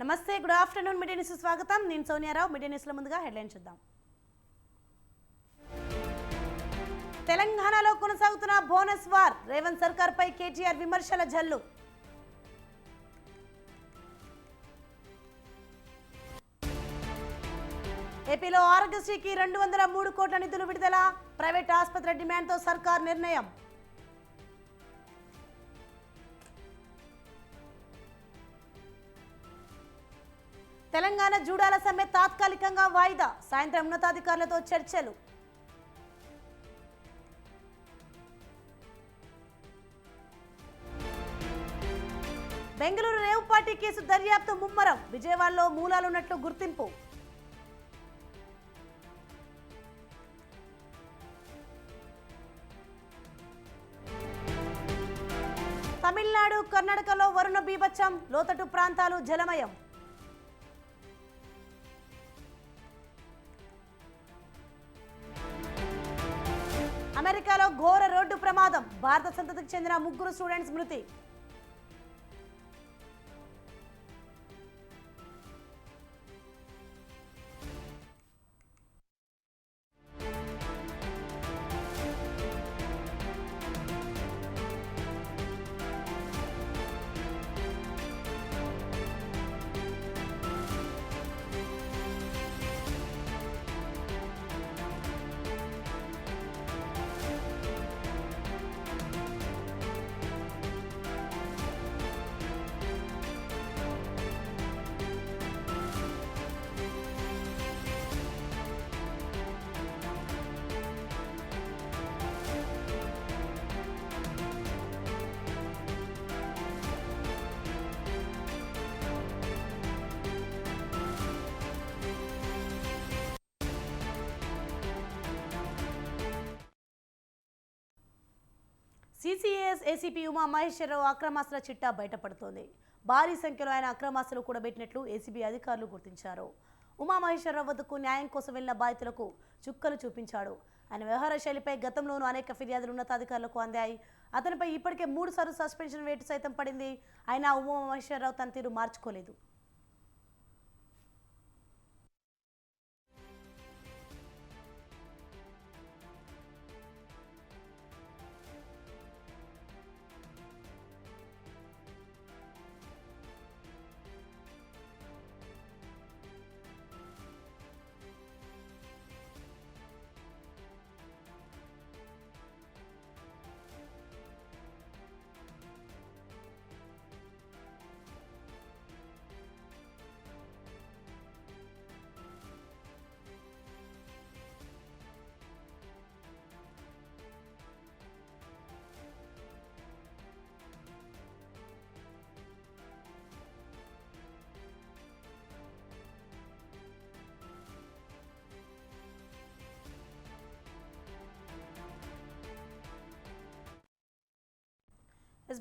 నమస్తే, good afternoon. Media news స్వాగతం. నేను సోనియారావు. మీడియా న్యూస్లో ముందుగా హెడ్లైన్ చూద్దాం. తెలంగాణలో కొనసాగుతున్న బోనస్ వార్, రేవంత్ సర్కార్పై కేటీఆర్ విమర్శల జల్లు. ఏపీలో ఆరోగ్యశ్రీకి 203 కోట్ల నిధులు విడుదల, ప్రైవేట్ ఆసుపత్రి డిమాండ్తో సర్కార్ నిర్ణయం. తెలంగాణ జూడాల సమ్మె తాత్కాలికంగా వాయిదా, సాయంత్రం ఉన్నతాధికారులతో చర్చలు. బెంగళూరు రేవ్ పార్టీ కేసు దర్యాప్తు ముమ్మరం, విజయవాడలో మూలాలున్నట్లు గుర్తింపు. తమిళనాడు, కర్ణాటకలో వరుణ బీభత్సం, లోతట్టు ప్రాంతాలు జలమయం. అమెరికాలో ఘోర రోడ్డు ప్రమాదం, భారత సంతతికి చెందిన 3 స్టూడెంట్స్ మృతి. సిసిఎస్ ఏసీపీ ఉమా మహేశ్వరరావు అక్రమాస్తుల చిట్టా బయటపడుతోంది. భారీ సంఖ్యలో ఆయన అక్రమాస్తులు కూడబెట్టినట్లు ఏసీబీ అధికారులు గుర్తించారు. ఉమా మహేశ్వరరావు వద్దకు న్యాయం కోసం వెళ్లిన బాధితులకు చుక్కలు చూపించాడు. ఆయన వ్యవహార శైలిపై గతంలోనూ అనేక ఫిర్యాదులు ఉన్నతాధికారులకు అందాయి. అతనిపై ఇప్పటికే 3 సార్లు సస్పెన్షన్ వేటు సైతం పడింది. అయినా ఉమా మహేశ్వరరావు తన తీరు మార్చుకోలేదు.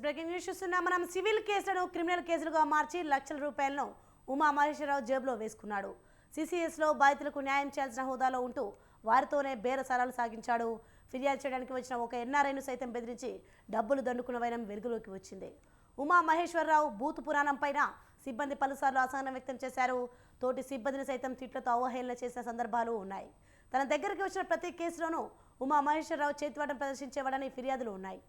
బ్రేకింగ్ న్యూస్ చూస్తున్నాం. మనం సివిల్ కేసులను క్రిమినల్ కేసులుగా మార్చి లక్షల రూపాయలను ఉమా మహేశ్వరరావు జేబులో వేసుకున్నాడు. సిసిఎస్లో బాధితులకు న్యాయం చేయాల్సిన హోదాలో ఉంటూ వారితోనే బేరసారాలు సాగించాడు. ఫిర్యాదు చేయడానికి వచ్చిన ఒక ఎన్ఆర్ఐను సైతం బెదిరించి డబ్బులు దండుకున్న వైనం వెలుగులోకి వచ్చింది. ఉమా మహేశ్వరరావు బూతు పురాణం పైన సిబ్బంది పలుసార్లు అసహనం వ్యక్తం చేశారు. తోటి సిబ్బందిని సైతం తిట్లతో అవహేళన చేసిన సందర్భాలు ఉన్నాయి. తన దగ్గరికి వచ్చిన ప్రతి కేసులోనూ ఉమా మహేశ్వరరావు చేతివాటం ప్రదర్శించేవాడని ఫిర్యాదులు ఉన్నాయి.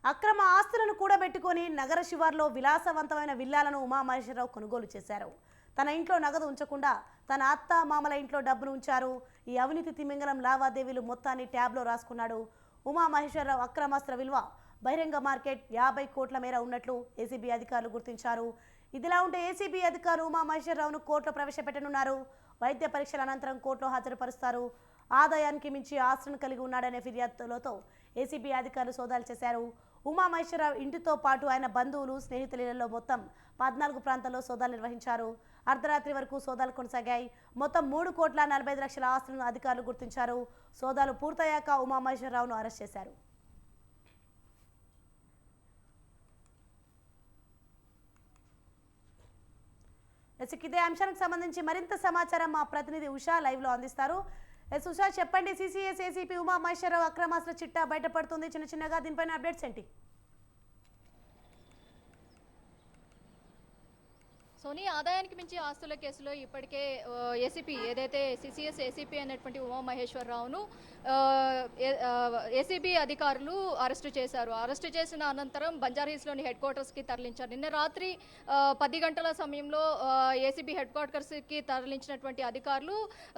అక్రమ ఆస్తులను కూడబెట్టుకొని నగర శివార్లో విలాసవంతమైన విల్లాలను ఉమా మహేశ్వరరావు కొనుగోలు చేశారు. తన ఇంట్లో నగదు ఉంచకుండా తన అత్త మామల ఇంట్లో డబ్బును ఉంచారు. ఈ అవినీతి తిమింగలం లావాదేవీలు మొత్తాన్ని ట్యాబ్లో రాసుకున్నాడు. ఉమా మహేశ్వరరావు అక్రమాస్త్ర విలువ బహిరంగ మార్కెట్ 50 కోట్ల మేర ఉన్నట్లు ఏసీబీ అధికారులు గుర్తించారు. ఇదిలా ఉంటే ఏసీబీ అధికారులు ఉమా మహేశ్వరరావును కోర్టులో ప్రవేశపెట్టనున్నారు. వైద్య పరీక్షల అనంతరం కోర్టులో హాజరుపరుస్తారు. ఆదాయానికి మించి ఆస్తులను కలిగి ఉన్నాడనే ఫిర్యాదులతో ఏసీబీ అధికారులు సోదాలు చేశారు. ఉమా మహేశ్వరరావు ఇంటితో పాటు ఆయన బంధువులు, స్నేహితులలో మొత్తం 14 ప్రాంతాల్లో సోదాలు నిర్వహించారు. అర్ధరాత్రి వరకు సోదాలు కొనసాగాయి. మొత్తం 3,45,00,000 ఆస్తులను అధికారులు గుర్తించారు. సోదాలు పూర్తయ్యాక ఉమా మహేశ్వరరావును అరెస్ట్ చేశారు. ఇదే అంశానికి సంబంధించి మరింత సమాచారం మా ప్రతినిధి ఉషా లైవ్ లో అందిస్తారు. ఉషా, చెప్పండి, సిసిఎస్ ఏసీపీ ఉమా మహేశ్వరరావు అక్రమాస్త్ర చిట్టా బయటపడుతుంది చిన్నగా, దీనిపైన అప్డేట్స్ ఏంటి? సోనీ ఆదాయానికి మించి ఆస్తుల కేసులో ఇప్పటికే ఏసీపీ ఏదైతే సిసిఎస్ ఏసీపీ అనేటువంటి ఉమామహేశ్వరరావును ఏసీబీ అధికారులు అరెస్టు చేశారు. అరెస్టు చేసిన అనంతరం బంజారాహిల్స్లోని హెడ్ క్వార్టర్స్కి తరలించారు. నిన్న రాత్రి 10 గంటల సమయంలో ఏసీబీ హెడ్ క్వార్టర్స్కి తరలించినటువంటి అధికారులు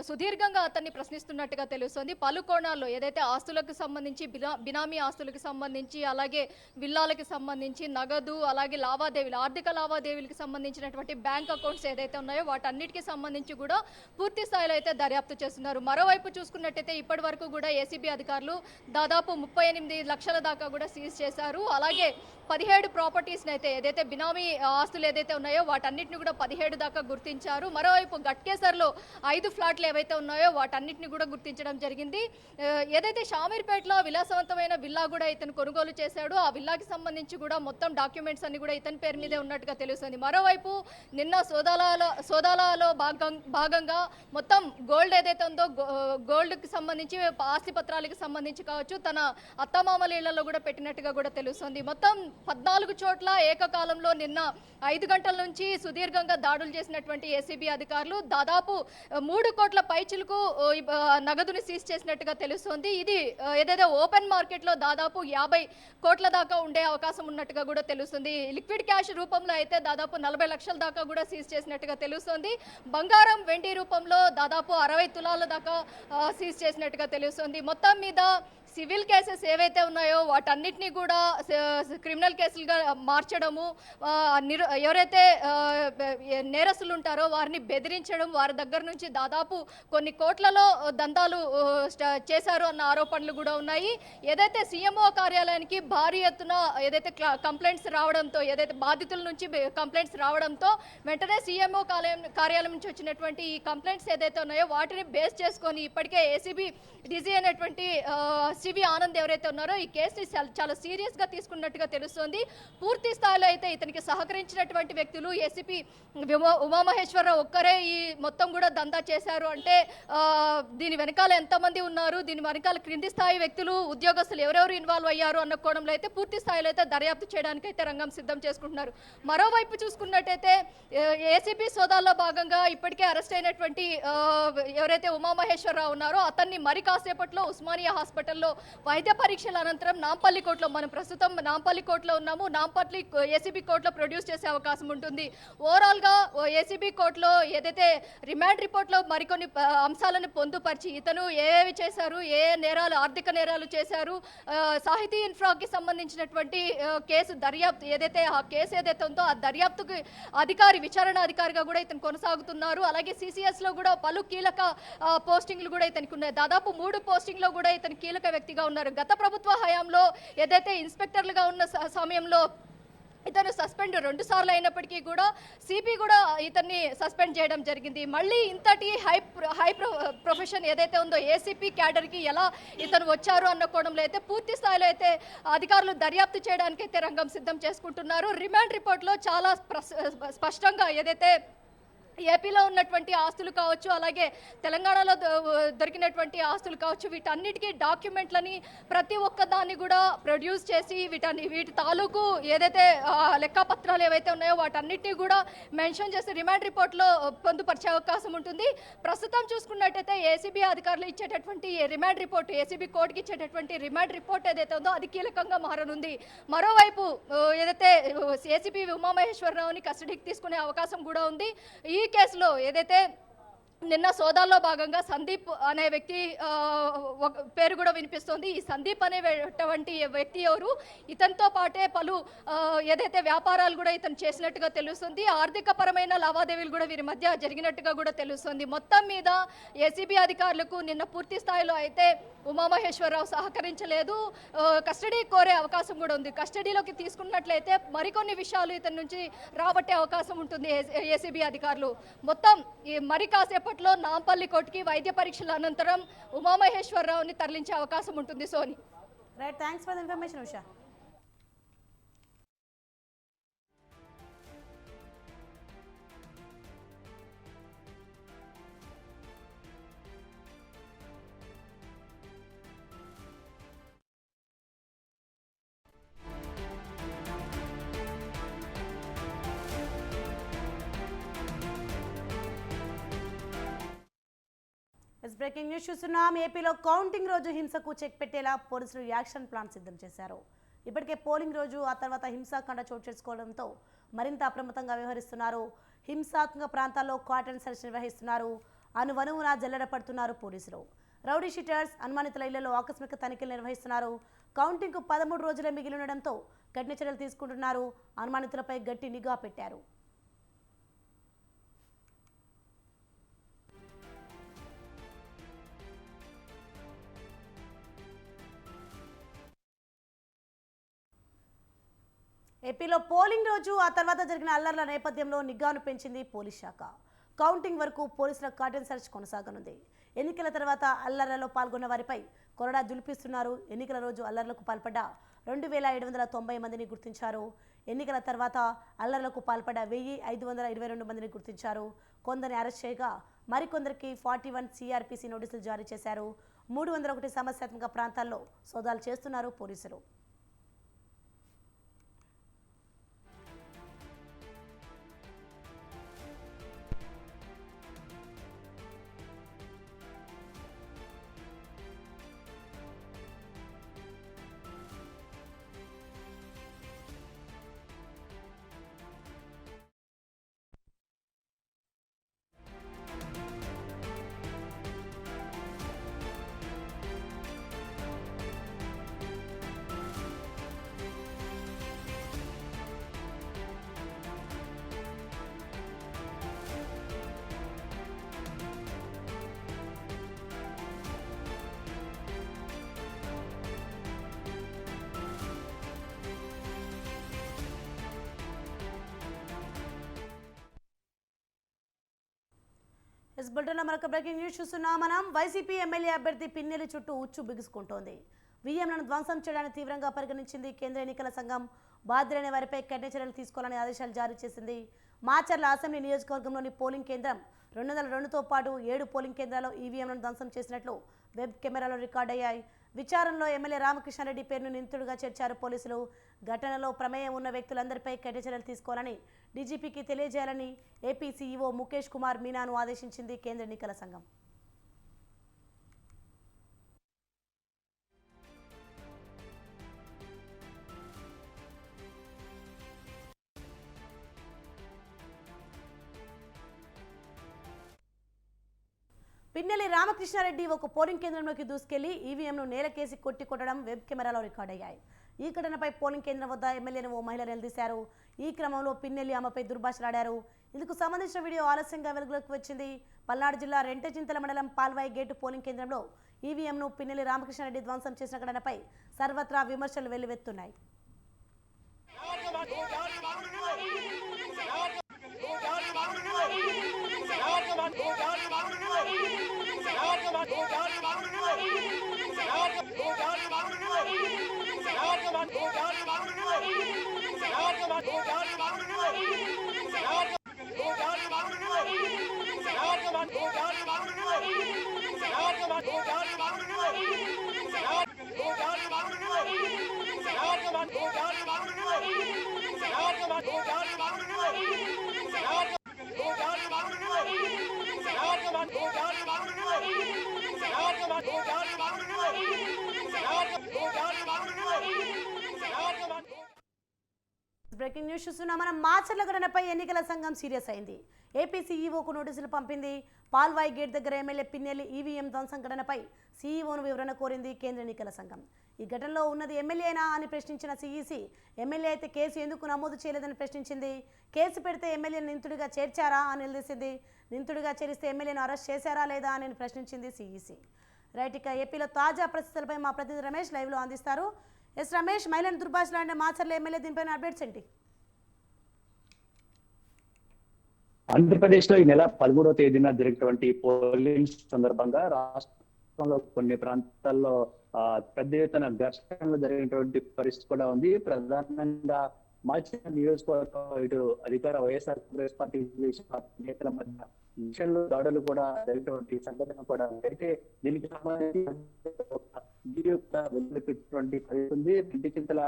సుదీర్ఘంగా అతన్ని ప్రశ్నిస్తున్నట్టుగా తెలుస్తోంది. పలు కోణాల్లో ఏదైతే ఆస్తులకు సంబంధించి బినామీ ఆస్తులకు సంబంధించి అలాగే విల్లాలకు సంబంధించి నగదు అలాగే లావాదేవీలు ఆర్థిక లావాదేవీలకు సంబంధించినటువంటి బ్యాంక్ అకౌంట్స్ ఏదైతే ఉన్నాయో వాటన్నిటికీ సంబంధించి కూడా పూర్తి స్థాయిలో అయితే దర్యాప్తు చేస్తున్నారు. మరోవైపు చూసుకున్నట్టయితే ఇప్పటి వరకు కూడా ఏసీబీ అధికారులు దాదాపు 38 లక్షల దాకా కూడా సీజ్ చేశారు. అలాగే 17 ప్రాపర్టీస్ని అయితే ఏదైతే బినామీ ఆస్తులు ఏదైతే ఉన్నాయో వాటన్నిటిని కూడా 17 దాకా గుర్తించారు. మరోవైపు గట్కేసర్లో 5 ఫ్లాట్లు ఏవైతే ఉన్నాయో వాటన్నిటిని కూడా గుర్తించడం జరిగింది. ఏదైతే షామీర్పేటలో విలాసవంతమైన విల్లా కూడా ఇతను కొనుగోలు చేశాడు, ఆ విల్లాకి సంబంధించి కూడా మొత్తం డాక్యుమెంట్స్ అన్ని కూడా ఇతని పేరు మీదే ఉన్నట్టుగా తెలుస్తుంది. మరోవైపు నిన్న సోదాలలో భాగంగా మొత్తం గోల్డ్ ఏదైతే ఉందో గోల్డ్కి సంబంధించి ఆస్తి పత్రాలకు సంబంధించి కావచ్చు తన అత్తమామల ఇళ్లలో కూడా పెట్టినట్టుగా కూడా తెలుస్తుంది. మొత్తం 14 చోట్ల ఏకకాలంలో నిన్న 5 గంటల నుంచి సుదీర్ఘంగా దాడులు చేసినటువంటి ఏసీబీ అధికారులు దాదాపు 3 కోట్ల పైచిలకు నగదుని సీజ్ చేసినట్టుగా తెలుస్తోంది. ఇది ఏదైతే ఓపెన్ మార్కెట్లో దాదాపు 50 కోట్ల దాకా ఉండే అవకాశం ఉన్నట్టుగా కూడా తెలుస్తుంది. లిక్విడ్ క్యాష్ రూపంలో అయితే దాదాపు 40 లక్షల దాకా కూడా సీజ్ చేసినట్టుగా తెలుస్తోంది. బంగారం వెండి రూపంలో దాదాపు 60 తులాల దాకా సీజ్ చేసినట్టుగా తెలుస్తుంది. మొత్తం మీద సివిల్ కేసెస్ ఏవైతే ఉన్నాయో వాటన్నిటినీ కూడా క్రిమినల్ కేసులుగా మార్చడము, ఎవరైతే నేరస్తులు ఉంటారో వారిని బెదిరించడం, వారి దగ్గర నుంచి దాదాపు కొన్ని కోట్లలో దందాలు చేశారు అన్న ఆరోపణలు కూడా ఉన్నాయి. ఏదైతే సీఎంఓ కార్యాలయానికి భారీ ఎత్తున ఏదైతే కంప్లైంట్స్ రావడంతో ఏదైతే బాధితుల నుంచి కంప్లైంట్స్ రావడంతో వెంటనే సీఎంఓ కార్యాలయం నుంచి వచ్చినటువంటి ఈ కంప్లైంట్స్ ఏదైతే ఉన్నాయో వాటిని బేస్ చేసుకొని ఇప్పటికే ఏసీబీ డీజీ అనేటువంటి సివి ఆనంద్ ఎవరైతే ఉన్నారో ఈ కేసుని చాలా సీరియస్గా తీసుకున్నట్టుగా తెలుస్తోంది. పూర్తి స్థాయిలో అయితే ఇతనికి సహకరించినటువంటి వ్యక్తులు ఏసీపీ ఉమామహేశ్వరరావు ఒక్కరే ఈ మొత్తం కూడా దందా చేశారు అంటే దీని వెనకాల ఎంతమంది ఉన్నారు, దీని వెనకాల క్రింది స్థాయి వ్యక్తులు ఉద్యోగస్తులు ఎవరెవరు ఇన్వాల్వ్ అయ్యారు అన్న కోణంలో అయితే పూర్తి స్థాయిలో అయితే దర్యాప్తు చేయడానికి అయితే రంగం సిద్ధం చేసుకుంటున్నారు. మరోవైపు చూసుకున్నట్టయితే ఏసీబీ సోదాల్లో భాగంగా ఇప్పటికే అరెస్ట్ అయినటువంటి ఎవరైతే ఉమామహేశ్వరరావు ఉన్నారో అతన్ని మరి కాసేపట్లో ఉస్మానియా హాస్పిటల్లో వైద్య పరీక్షల అనంతరం నాంపల్లి కోర్టులో మనం ప్రస్తుతం నాంపల్లి కోర్టులో ఉన్నాము. నాంపల్లి ఏసీబీ కోర్టులో ప్రొడ్యూస్ చేసే అవకాశం ఉంటుంది. ఓవరాల్గా ఏసీబీ కోర్టులో ఏదైతే రిమాండ్ రిపోర్ట్లో మరికొన్ని అంశాలను పొందుపరిచి ఇతను ఏవి చేశారు, ఏ నేరాలు ఆర్థిక నేరాలు చేశారు, సాహితీ ఇన్ఫ్రాకి సంబంధించినటువంటి కేసు దర్యాప్తు ఏదైతే ఆ కేసు ఏదైతే ఉందో ఆ దర్యాప్తుకి విచారణ అధికారిగా కూడా ఇతను కొనసాగుతున్నారు. అలాగే సిసిఎస్లో కూడా పలు కీలక పోస్టింగ్లు కూడా ఇతనికి ఉన్నాయి. దాదాపు 3 పోస్టింగ్లో కూడా ఇతను కీలక వ్యక్తిగా ఉన్నారు. గత ప్రభుత్వ హయాంలో ఏదైతే ఇన్స్పెక్టర్లుగా ఉన్న సమయంలో ఇతను సస్పెండ్ 2 సార్లు అయినప్పటికీ కూడా సిపి కూడా ఇతన్ని సస్పెండ్ చేయడం జరిగింది. మళ్ళీ ఇంతటి హై ప్రొఫెషన్ ఏదైతే ఉందో ఏసీపీ క్యాడర్కి ఎలా ఇతను వచ్చారు అన్న కోణంలో అయితే పూర్తి స్థాయిలో అయితే అధికారులు దర్యాప్తు చేయడానికి అయితే రంగం సిద్ధం చేసుకుంటున్నారు. రిమాండ్ రిపోర్ట్లో చాలా స్పష్టంగా ఏదైతే ఏపీలో ఉన్నటువంటి ఆస్తులు కావచ్చు అలాగే తెలంగాణలో దొరికినటువంటి ఆస్తులు కావచ్చు వీటన్నిటికీ డాక్యుమెంట్లని ప్రతి ఒక్క దాన్ని కూడా ప్రొడ్యూస్ చేసి వీటి తాలూకు ఏదైతే లెక్కపత్రాలు ఏవైతే ఉన్నాయో వాటన్నిటినీ కూడా మెన్షన్ చేసి రిమాండ్ రిపోర్ట్లో పొందుపరిచే అవకాశం ఉంటుంది. ప్రస్తుతం చూసుకున్నట్టయితే ఏసీబీ అధికారులు ఇచ్చేటటువంటి రిమాండ్ రిపోర్ట్ ఏసీబీ కోర్టుకి ఇచ్చేటటువంటి రిమాండ్ రిపోర్ట్ ఏదైతే ఉందో అది కీలకంగా మారనుంది. మరోవైపు ఏదైతే ఏసీపీ ఉమామహేశ్వరరావుని కస్టడీకి తీసుకునే అవకాశం కూడా ఉంది. ఈ కేసులో ఏదైతే నిన్న సోదాల్లో భాగంగా సందీప్ అనే వ్యక్తి పేరు కూడా వినిపిస్తోంది. ఈ సందీప్ అనేటువంటి వ్యక్తి ఎవరు, ఇతనితో పాటే పలు ఏదైతే వ్యాపారాలు కూడా ఇతను చేసినట్టుగా తెలుస్తుంది. ఆర్థిక పరమైన లావాదేవీలు కూడా వీరి మధ్య జరిగినట్టుగా కూడా తెలుస్తుంది. మొత్తం మీద ఏసీబీ అధికారులకు నిన్న పూర్తి స్థాయిలో అయితే ఉమామహేశ్వరరావు సహకరించలేదు, కస్టడీ కోరే అవకాశం కూడా ఉంది. కస్టడీలోకి తీసుకున్నట్లయితే మరికొన్ని విషయాలు ఇతని నుంచి రాబట్టే అవకాశం ఉంటుంది ఏసీబీ అధికారులు. మొత్తం మరి కాసేపు అప్పట్లో నాంపల్లి కోర్టుకి వైద్య పరీక్షల అనంతరం ఉమామహేశ్వరరావుని తరలించే అవకాశం ఉంటుంది. సోని right, thanks for the information Usha. Breaking news చూస్తున్నాం. ఏపీలో కౌంటింగ్ రోజు హింసకు చెక్ పెట్టేలా పోలీసులు యాక్షన్ ప్లాన్ సిద్ధం చేశారు. ఇప్పటికే పోలింగ్ రోజు ఆ తర్వాత హింసాకాండ చోటు చేసుకోవడంతో మరింత అప్రమత్తంగా వ్యవహరిస్తున్నారు. హింసాత్మక ప్రాంతాల్లో కాటన్ సెర్చ్ నిర్వహిస్తున్నారు. అనువనువున జల్లెడ పడుతున్నారు పోలీసులు. రౌడీ షీటర్స్, అనుమానితుల ఇళ్లలో ఆకస్మిక తనిఖీలు నిర్వహిస్తున్నారు. కౌంటింగ్కు 13 రోజులే మిగిలి ఉండడంతో కఠిన చర్యలు తీసుకుంటున్నారు. అనుమానితులపై గట్టి నిఘా పెట్టారు. ఏపీలో పోలింగ్ రోజు ఆ తర్వాత జరిగిన అల్లర్ల నేపథ్యంలో నిఘాను పెంచింది పోలీస్ శాఖ. కౌంటింగ్ వరకు పోలీసుల కార్డన్ సెర్చ్ కొనసాగనుంది. ఎన్నికల తర్వాత అల్లర్లలో పాల్గొన్న వారిపై కొరడా జులిపిస్తున్నారు. ఎన్నికల రోజు అల్లర్లకు పాల్పడ్డ 2790 మందిని గుర్తించారు. ఎన్నికల తర్వాత అల్లర్లకు పాల్పడ్డ 1522 మందిని గుర్తించారు. కొందరిని అరెస్ట్ చేయగా మరికొందరికి 41 సిఆర్పిసి నోటీసులు జారీ చేశారు. 301 సమస్యాత్మక ప్రాంతాల్లో సోదాలు చేస్తున్నారు పోలీసులు. బులెటిన్లో మరొక బ్రేకింగ్ న్యూస్ చూస్తున్నాం. మనం వైసీపీ ఎమ్మెల్యే అభ్యర్థి పిన్నెల్లి చుట్టూ ఉచ్చు బిగుసుకుంటోంది. వీఎంలను ధ్వంసం చేయడాన్ని తీవ్రంగా పరిగణించింది కేంద్ర ఎన్నికల సంఘం. బాధ్యులైన వారిపై కఠిన చర్యలు తీసుకోవాలని ఆదేశాలు జారీ చేసింది. మాచర్ల అసెంబ్లీ నియోజకవర్గంలోని పోలింగ్ కేంద్రం 202తో పాటు 7 పోలింగ్ కేంద్రాల్లో ఈవీఎంలను ధ్వంసం చేసినట్లు వెబ్ కెమెరాలో రికార్డయ్యాయి. విచారణలో ఎమ్మెల్యే రామకృష్ణారెడ్డి పేరును నిందితుడిగా చేర్చారు పోలీసులు. ఘటనలో ప్రమేయం ఉన్న వ్యక్తులందరిపై కఠిన చర్యలు తీసుకోవాలని డీజీపీకి తెలియజేయాలని ఏపీ సీఈఓ ముఖేష్ కుమార్ మీనాను ఆదేశించింది కేంద్ర ఎన్నికల సంఘం. పిన్నెల్లి రామకృష్ణారెడ్డి ఒక పోలింగ్ కేంద్రంలోకి దూసుకెళ్లి ఈవీఎంను నేలకేసి కొట్టడం వెబ్ కెమెరాలో రికార్డయ్యాయి. ఈ ఘటనపై పోలింగ్ కేంద్రం వద్ద ఎమ్మెల్యేను ఓ మహిళ నిలదీశారు. ఈ క్రమంలో పిన్నెల్లి ఆమెపై దుర్భాషలాడారు. ఇందుకు సంబంధించిన వీడియో ఆలస్యంగా వెలుగులోకి వచ్చింది. పల్నాడు జిల్లా రెంటచింతల మండలం పాల్వాయి గేటు పోలింగ్ కేంద్రంలో ఈవీఎంను పిన్నెల్లి రామకృష్ణారెడ్డి ధ్వంసం చేసిన ఘటనపై సర్వత్రా విమర్శలు వెల్లువెత్తున్నాయి. బ్రేకింగ్ న్యూస్ చూస్తున్నా. మనం మాచర్ల ఘటనపై ఎన్నికల సంఘం సీరియస్ అయింది. ఏపీ సీఈఓకు నోటీసులు పంపింది. పాల్వాయి గేట్ దగ్గర ఎమ్మెల్యే పిన్నెల్లి ఈవీఎం ధ్వంసం ఘటనపై సీఈఓను వివరణ కోరింది కేంద్ర ఎన్నికల సంఘం. ఈ ఘటనలో ఉన్నది ఎమ్మెల్యేనా అని ప్రశ్నించిన సీఈసీ, ఎమ్మెల్యే అయితే కేసు ఎందుకు నమోదు చేయలేదని ప్రశ్నించింది. కేసు పెడితే ఎమ్మెల్యేను నిందితుడిగా చేర్చారా అని నిలదీసింది. నిందితుడిగా చేరిస్తే ఎమ్మెల్యేను అరెస్ట్ చేశారా లేదా అని ప్రశ్నించింది సీఈసీ. రైట్, ఇక ఏపీలో తాజా పరిస్థితులపై మా ప్రతినిధి రమేష్ లైవ్లో అందిస్తారు. ఎస్ రమేష్, మహిళను దుర్భాషలాడిన మాచర్ల ఎమ్మెల్యే దీనిపైన అప్డేట్స్ ఏంటి? ఆంధ్రప్రదేశ్ లో ఈ నెల 13వ తేదీన జరిగినటువంటి పోలింగ్ సందర్భంగా రాష్ట్రంలో కొన్ని ప్రాంతాల్లో పెద్ద ఎత్తున ఘర్షణలు జరిగినటువంటి పరిస్థితి కూడా ఉంది. ప్రధానంగా మాచర్ల నియోజకవర్గం ఇటు అధికార వైఎస్ఆర్ కాంగ్రెస్ పార్టీ నేతల మధ్య మిషన్లు దాడులు కూడా జరిగినటువంటి సంఘటన కూడా ఉంది. అయితే దీనికి సంబంధించి వెలువెత్తినటువంటి పరిస్థితి ఉంది. రెంటిచింతల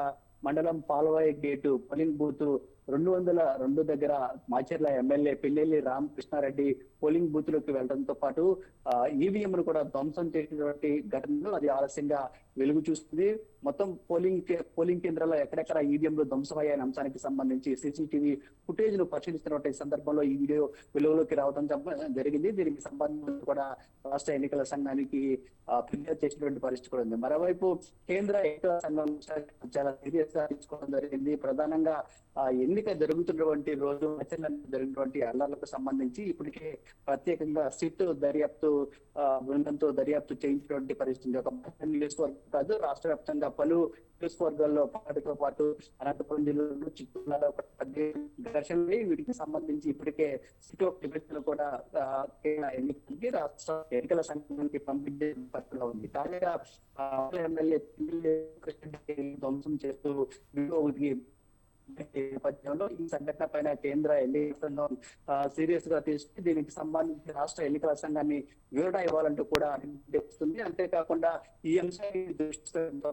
మండలం పాల్వాయి గేటు పోలింగ్ బూత్ 202 దగ్గర Macherla MLA Pinnelli Ramakrishna Reddy polling booth లోకి వెళ్లడంతో పాటు ఈవీఎంను కూడా ధ్వంసం చేసినటువంటి ఘటనలు అది ఆలస్యంగా వెలుగు చూస్తుంది. మొత్తం పోలింగ్ కేంద్రాల్లో ఎక్కడెక్కడ ఈవీఎంలు ధ్వంసమయ్యాయనే అంశానికి సంబంధించి సీసీటీవీ ఫుటేజ్ ను పరిశీలిస్తున్నటువంటి సందర్భంలో ఈ వీడియో వెలుగులోకి రావడం జరిగింది. దీనికి సంబంధించి కూడా రాష్ట్ర ఎన్నికల సంఘానికి ఫిర్యాదు చేసినటువంటి పరిస్థితి కూడా ఉంది. మరోవైపు కేంద్ర ఎన్నికల సంఘం చాలా సీరియస్ గా తీసుకోవడం జరిగింది. ప్రధానంగా ఎన్నిక జరుగుతున్నటువంటి రోజు జరిగినటువంటి అల్లర్లకు సంబంధించి ఇప్పటికే ప్రత్యేకంగా సిట్ దర్యాప్తు బృందంతో దర్యాప్తు చేయించినటువంటి పరిస్థితి. ఒక నియోజకవర్గం కాదు, రాష్ట్ర వ్యాప్తంగా పలు నియోజకవర్గాల్లో పాటుతో పాటు అనంతపురం జిల్లాలో చిత్తూరులో ఘర్షణలు వీటికి సంబంధించి ఇప్పటికే సిట్ ఆఫ్ డిబేట్స్ కూడా ఎన్నికలకి రాష్ట్ర ఎన్నికల సంఘానికి పంపించే పరిస్థితిలో ఉంది. తాజాగా ఎమ్మెల్యే ధ్వంసం చేస్తూ నేపథ్యంలో ఈ సంఘటన పైన కేంద్ర ఎన్నికల సంఘం సీరియస్ గా తీసుకుని దీనికి సంబంధించి రాష్ట్ర ఎన్నికల సంఘాన్ని వివరణ ఇవ్వాలంటూ కూడా అనిపిస్తుంది. అంతేకాకుండా ఈ అంశాన్ని దృష్టితో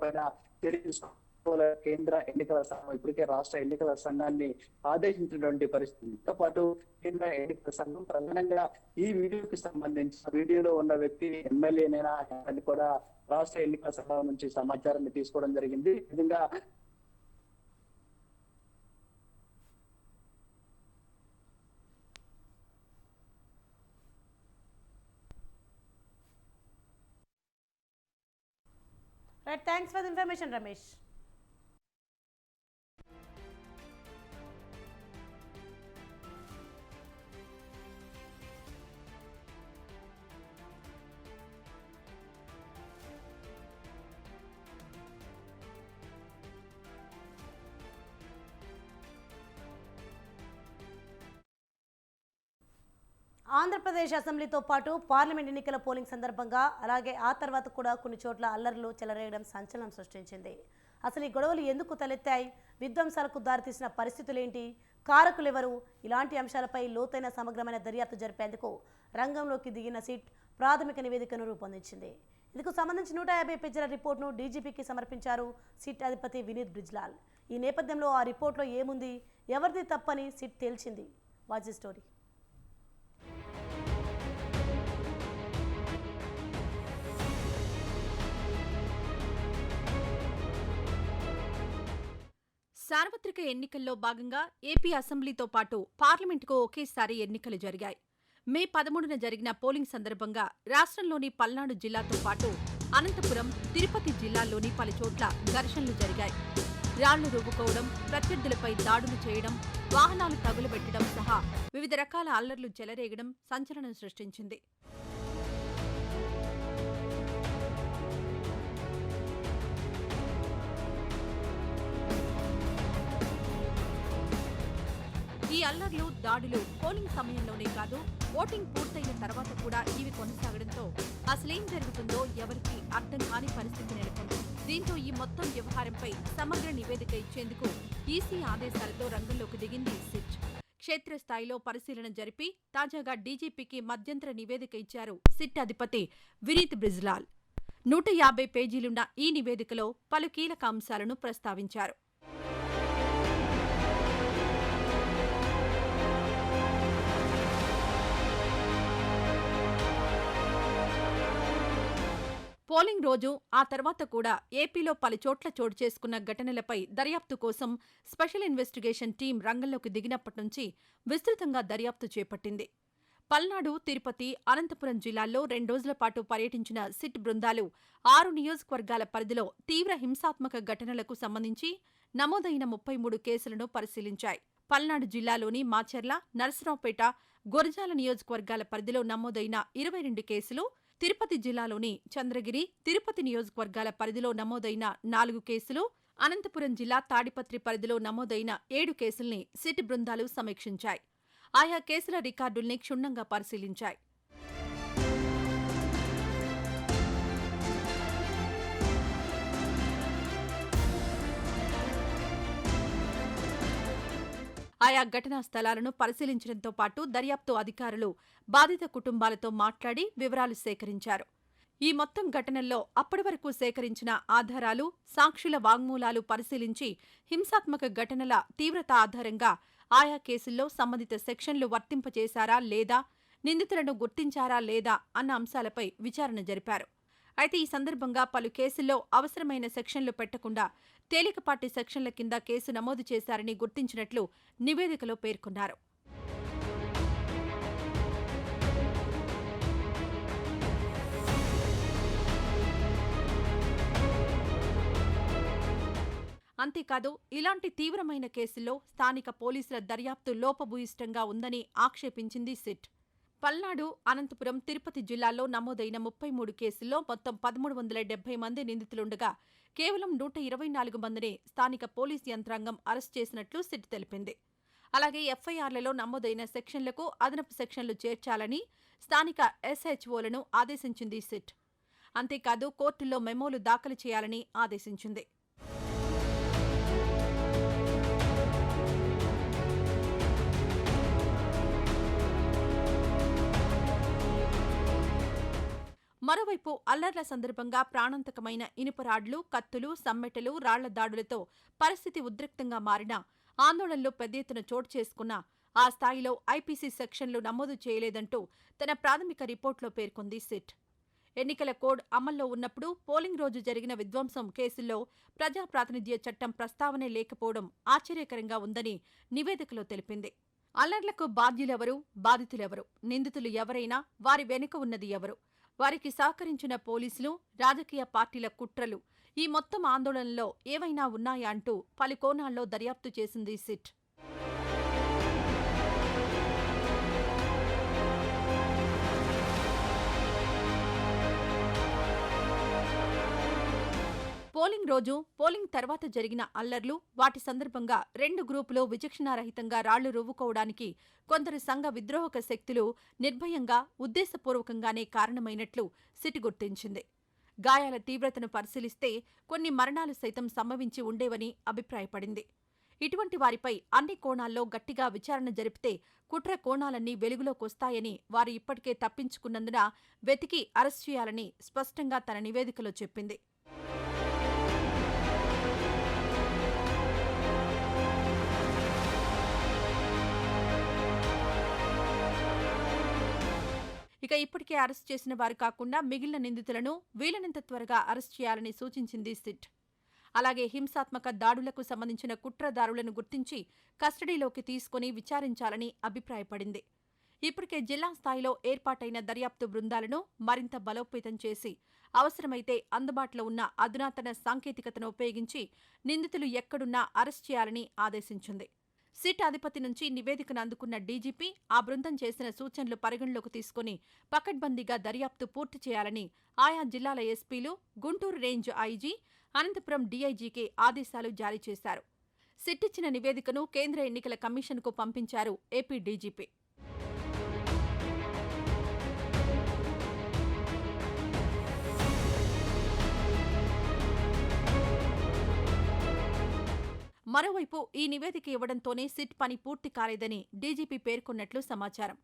పైన చర్య కేంద్ర ఎన్నికల సంఘం ఇప్పటికే రాష్ట్ర ఎన్నికల సంఘాన్ని ఆదేశించినటువంటి పరిస్థితితో పాటు కేంద్ర ఎన్నికల సంఘం ప్రధానంగా ఈ వీడియోకి సంబంధించి వీడియోలో ఉన్న వ్యక్తి ఎమ్మెల్యేనేనా అని కూడా రాష్ట్ర ఎన్నికల సంఘం నుంచి సమాచారాన్ని తీసుకోవడం జరిగింది. ఈ విధంగా right, thanks for the information Ramesh. Andhra Pradesh అసెంబ్లీతో పాటు పార్లమెంట్ ఎన్నికల పోలింగ్ సందర్భంగా అలాగే ఆ తర్వాత కూడా కొన్ని చోట్ల అల్లర్లు చెలరేగడం సంచలనం సృష్టించింది. అసలు ఈ గొడవలు ఎందుకు తలెత్తాయి, విధ్వంసాలకు దారితీసిన పరిస్థితులేంటి, కారకులెవరు, ఇలాంటి అంశాలపై లోతైన సమగ్రమైన దర్యాప్తు జరిపేందుకు రంగంలోకి దిగిన సిట్ ప్రాథమిక నివేదికను రూపొందించింది. ఇందుకు సంబంధించి 150 పేజీల రిపోర్ట్ను డీజీపీకి సమర్పించారు సిట్ అధిపతి వినీత్ బ్రిజ్లాల్. ఈ నేపథ్యంలో ఆ రిపోర్ట్లో ఏముంది, ఎవరిది తప్పని సిట్ తేల్చింది. Watch the story. సార్వత్రిక ఎన్నికల్లో భాగంగా ఏపీ అసెంబ్లీతో పాటు పార్లమెంటుకు ఒకేసారి ఎన్నికలు జరిగాయి. మే 13న జరిగిన పోలింగ్ సందర్భంగా రాష్ట్రంలోని పల్నాడు జిల్లాతో పాటు అనంతపురం, తిరుపతి జిల్లాల్లోని పలుచోట్ల ఘర్షణలు జరిగాయి. రాళ్లు రువ్వుకోవడం, ప్రత్యర్థులపై దాడులు చేయడం, వాహనాలు తగులబెట్టడం సహా వివిధ రకాల అల్లర్లు చెలరేగడం సంచలనం సృష్టించింది. ఈ అల్లర్లు, దాడులు పోలింగ్ సమయంలోనే కాదు, ఓటింగ్ పూర్తయిన తర్వాత కూడా ఇవి కొనసాగడంతో అసలేం జరుగుతుందో ఎవరికీ అర్థం కాని పరిస్థితి నెలకొంది. దీంతో ఈ మొత్తం వ్యవహారంపై సమగ్ర నివేదిక ఇచ్చేందుకు ఈసీ ఆదేశాలతో రంగంలోకి దిగింది సిట్. క్షేత్రస్థాయిలో పరిశీలన జరిపి తాజాగా డీజీపీకి మధ్యంతర నివేదిక ఇచ్చారు సిట్ అధిపతి వినీత్ బ్రిజ్లాల్. 150 పేజీలున్న ఈ నివేదికలో పలు కీలక అంశాలను ప్రస్తావించారు. పోలింగ్ రోజు, ఆ తర్వాత కూడా ఏపీలో పలుచోట్ల చోటు చేసుకున్న ఘటనలపై దర్యాప్తు కోసం స్పెషల్ ఇన్వెస్టిగేషన్ టీం రంగంలోకి దిగినప్పటి నుంచి విస్తృతంగా దర్యాప్తు చేపట్టింది. పల్నాడు, తిరుపతి, అనంతపురం జిల్లాల్లో 2 రోజుల పాటు పర్యటించిన సిట్ బృందాలు 6 నియోజకవర్గాల పరిధిలో తీవ్ర హింసాత్మక ఘటనలకు సంబంధించి నమోదైన 33 కేసులను పరిశీలించాయి. పల్నాడు జిల్లాలోని మాచర్ల, నరసరావుపేట, గురజాల నియోజకవర్గాల పరిధిలో నమోదైన 22 కేసులు, తిరుపతి జిల్లాలోని చంద్రగిరి, తిరుపతి నియోజకవర్గాల పరిధిలో నమోదైన 4 కేసులు, అనంతపురం జిల్లా తాడిపత్రి పరిధిలో నమోదైన 7 కేసుల్ని సిట్ బృందాలు సమీక్షించాయి. ఆయా కేసుల రికార్డుల్ని క్షుణ్ణంగా పరిశీలించాయి. ఆయా ఘటనా స్థలాలను పరిశీలించడంతో పాటు దర్యాప్తు అధికారులు బాధిత కుటుంబాలతో మాట్లాడి వివరాలు సేకరించారు. ఈ మొత్తం ఘటనల్లో అప్పటి వరకు సేకరించిన ఆధారాలు, సాక్షుల వాంగ్మూలాలు పరిశీలించి హింసాత్మక ఘటనల తీవ్రత ఆధారంగా ఆయా కేసుల్లో సంబంధిత సెక్షన్లు వర్తింపచేశారా లేదా, నిందితులను గుర్తించారా లేదా అన్న అంశాలపై విచారణ జరిపారు. అయితే ఈ సందర్భంగా పలు కేసుల్లో అవసరమైన సెక్షన్లు పెట్టకుండా తేలికపాటి సెక్షన్ల కింద కేసు నమోదు చేశారని గుర్తించినట్లు నివేదికలో పేర్కొన్నారు. అంతేకాదు, ఇలాంటి తీవ్రమైన కేసుల్లో స్థానిక పోలీసుల దర్యాప్తు లోపభూయిష్టంగా ఉందని ఆక్షేపించింది సిట్. పల్నాడు, అనంతపురం, తిరుపతి జిల్లాల్లో నమోదైన 33 కేసుల్లో మొత్తం 1370 మంది నిందితులుండగా కేవలం 124 మందిని స్థానిక పోలీసు యంత్రాంగం అరెస్ట్ చేసినట్లు సిట్ తెలిపింది. అలాగే ఎఫ్ఐఆర్లలో నమోదైన సెక్షన్లకు అదనపు సెక్షన్లు చేర్చాలని స్థానిక ఎస్హెచ్ఓలను ఆదేశించింది సిట్. అంతేకాదు, కోర్టుల్లో మెమోలు దాఖలు చేయాలని ఆదేశించింది. మరోవైపు అల్లర్ల సందర్భంగా ప్రాణాంతకమైన ఇనుప రాడ్లు, కత్తులు, సమ్మెటలు, రాళ్ల దాడులతో పరిస్థితి ఉద్రిక్తంగా మారినా, ఆందోళనలు పెద్ద ఎత్తున చోటు చేసుకున్నా ఆ స్థాయిలో ఐపీసీ సెక్షన్లు నమోదు చేయలేదంటూ తన ప్రాథమిక రిపోర్టులో పేర్కొంది సిట్. ఎన్నికల కోడ్ అమల్లో ఉన్నప్పుడు పోలింగ్ రోజు జరిగిన విధ్వంసం కేసుల్లో ప్రజాప్రాతినిధ్య చట్టం ప్రస్తావనే లేకపోవడం ఆశ్చర్యకరంగా ఉందని నివేదికలో తెలిపింది. అల్లర్లకు బాధ్యులెవరు, బాధితులెవరు, నిందితులు ఎవరైనా వారి వెనుక ఉన్నది ఎవరు, వారికి సహకరించిన పోలీసులు, రాజకీయ పార్టీల కుట్రలు, ఈ మొత్తం ఆందోళనలో ఏవైనా ఉన్నాయా అంటూ పలు కోణాల్లో దర్యాప్తు చేసింది సిట్. పోలింగ్ రోజు, పోలింగ్ తర్వాత జరిగిన అల్లర్లు, వాటి సందర్భంగా 2 గ్రూపులో విచక్షణారహితంగా రాళ్లు రువ్వుకోవడానికి కొందరు సంఘ విద్రోహక శక్తులు నిర్భయంగా, ఉద్దేశపూర్వకంగానే కారణమైనట్లు సిట్ గుర్తించింది. గాయాల తీవ్రతను పరిశీలిస్తే కొన్ని మరణాలు సైతం సంభవించి ఉండేవని అభిప్రాయపడింది. ఇటువంటి వారిపై అన్ని కోణాల్లో గట్టిగా విచారణ జరిపితే కుట్ర కోణాలన్నీ వెలుగులోకొస్తాయని వారు ఇప్పటికే తప్పించుకున్నందున వెతికి అరెస్ట్ చేయాలని స్పష్టంగా తన నివేదికలో చెప్పింది. ఇక ఇప్పటికే అరెస్ట్ చేసిన వారు కాకుండా మిగిలిన నిందితులను వీలైనంత త్వరగా అరెస్ట్ చేయాలని సూచించింది సిట్. అలాగే హింసాత్మక దాడులకు సంబంధించిన కుట్రదారులను గుర్తించి కస్టడీలోకి తీసుకుని విచారించాలని అభిప్రాయపడింది. ఇప్పటికే జిల్లా స్థాయిలో ఏర్పాటైన దర్యాప్తు బృందాలను మరింత బలోపేతం చేసి అవసరమైతే అందుబాటులో ఉన్న అధునాతన సాంకేతికతను ఉపయోగించి నిందితులు ఎక్కడున్నా అరెస్ట్ చేయాలని ఆదేశించింది. సిట్ అధిపతి నుంచి నివేదికను అందుకున్న డీజీపీ ఆ బృందం చేసిన సూచనలు పరిగణలోకి తీసుకుని పకడ్బందీగా దర్యాప్తు పూర్తి చేయాలని ఆయా జిల్లాల ఎస్పీలు, గుంటూరు రేంజ్ ఐజీ, అనంతపురం డీఐజీకి ఆదేశాలు జారీ చేశారు. సిట్ ఇచ్చిన నివేదికను కేంద్ర ఎన్నికల కమిషన్కు పంపించారు ఏపీ డీజీపీ. మరోవైపు ఈ నివేదిక ఇవ్వడంతోనే సిట్ పని పూర్తి కాలేదని డీజీపీ పేర్కొన్నట్లు సమాచారం.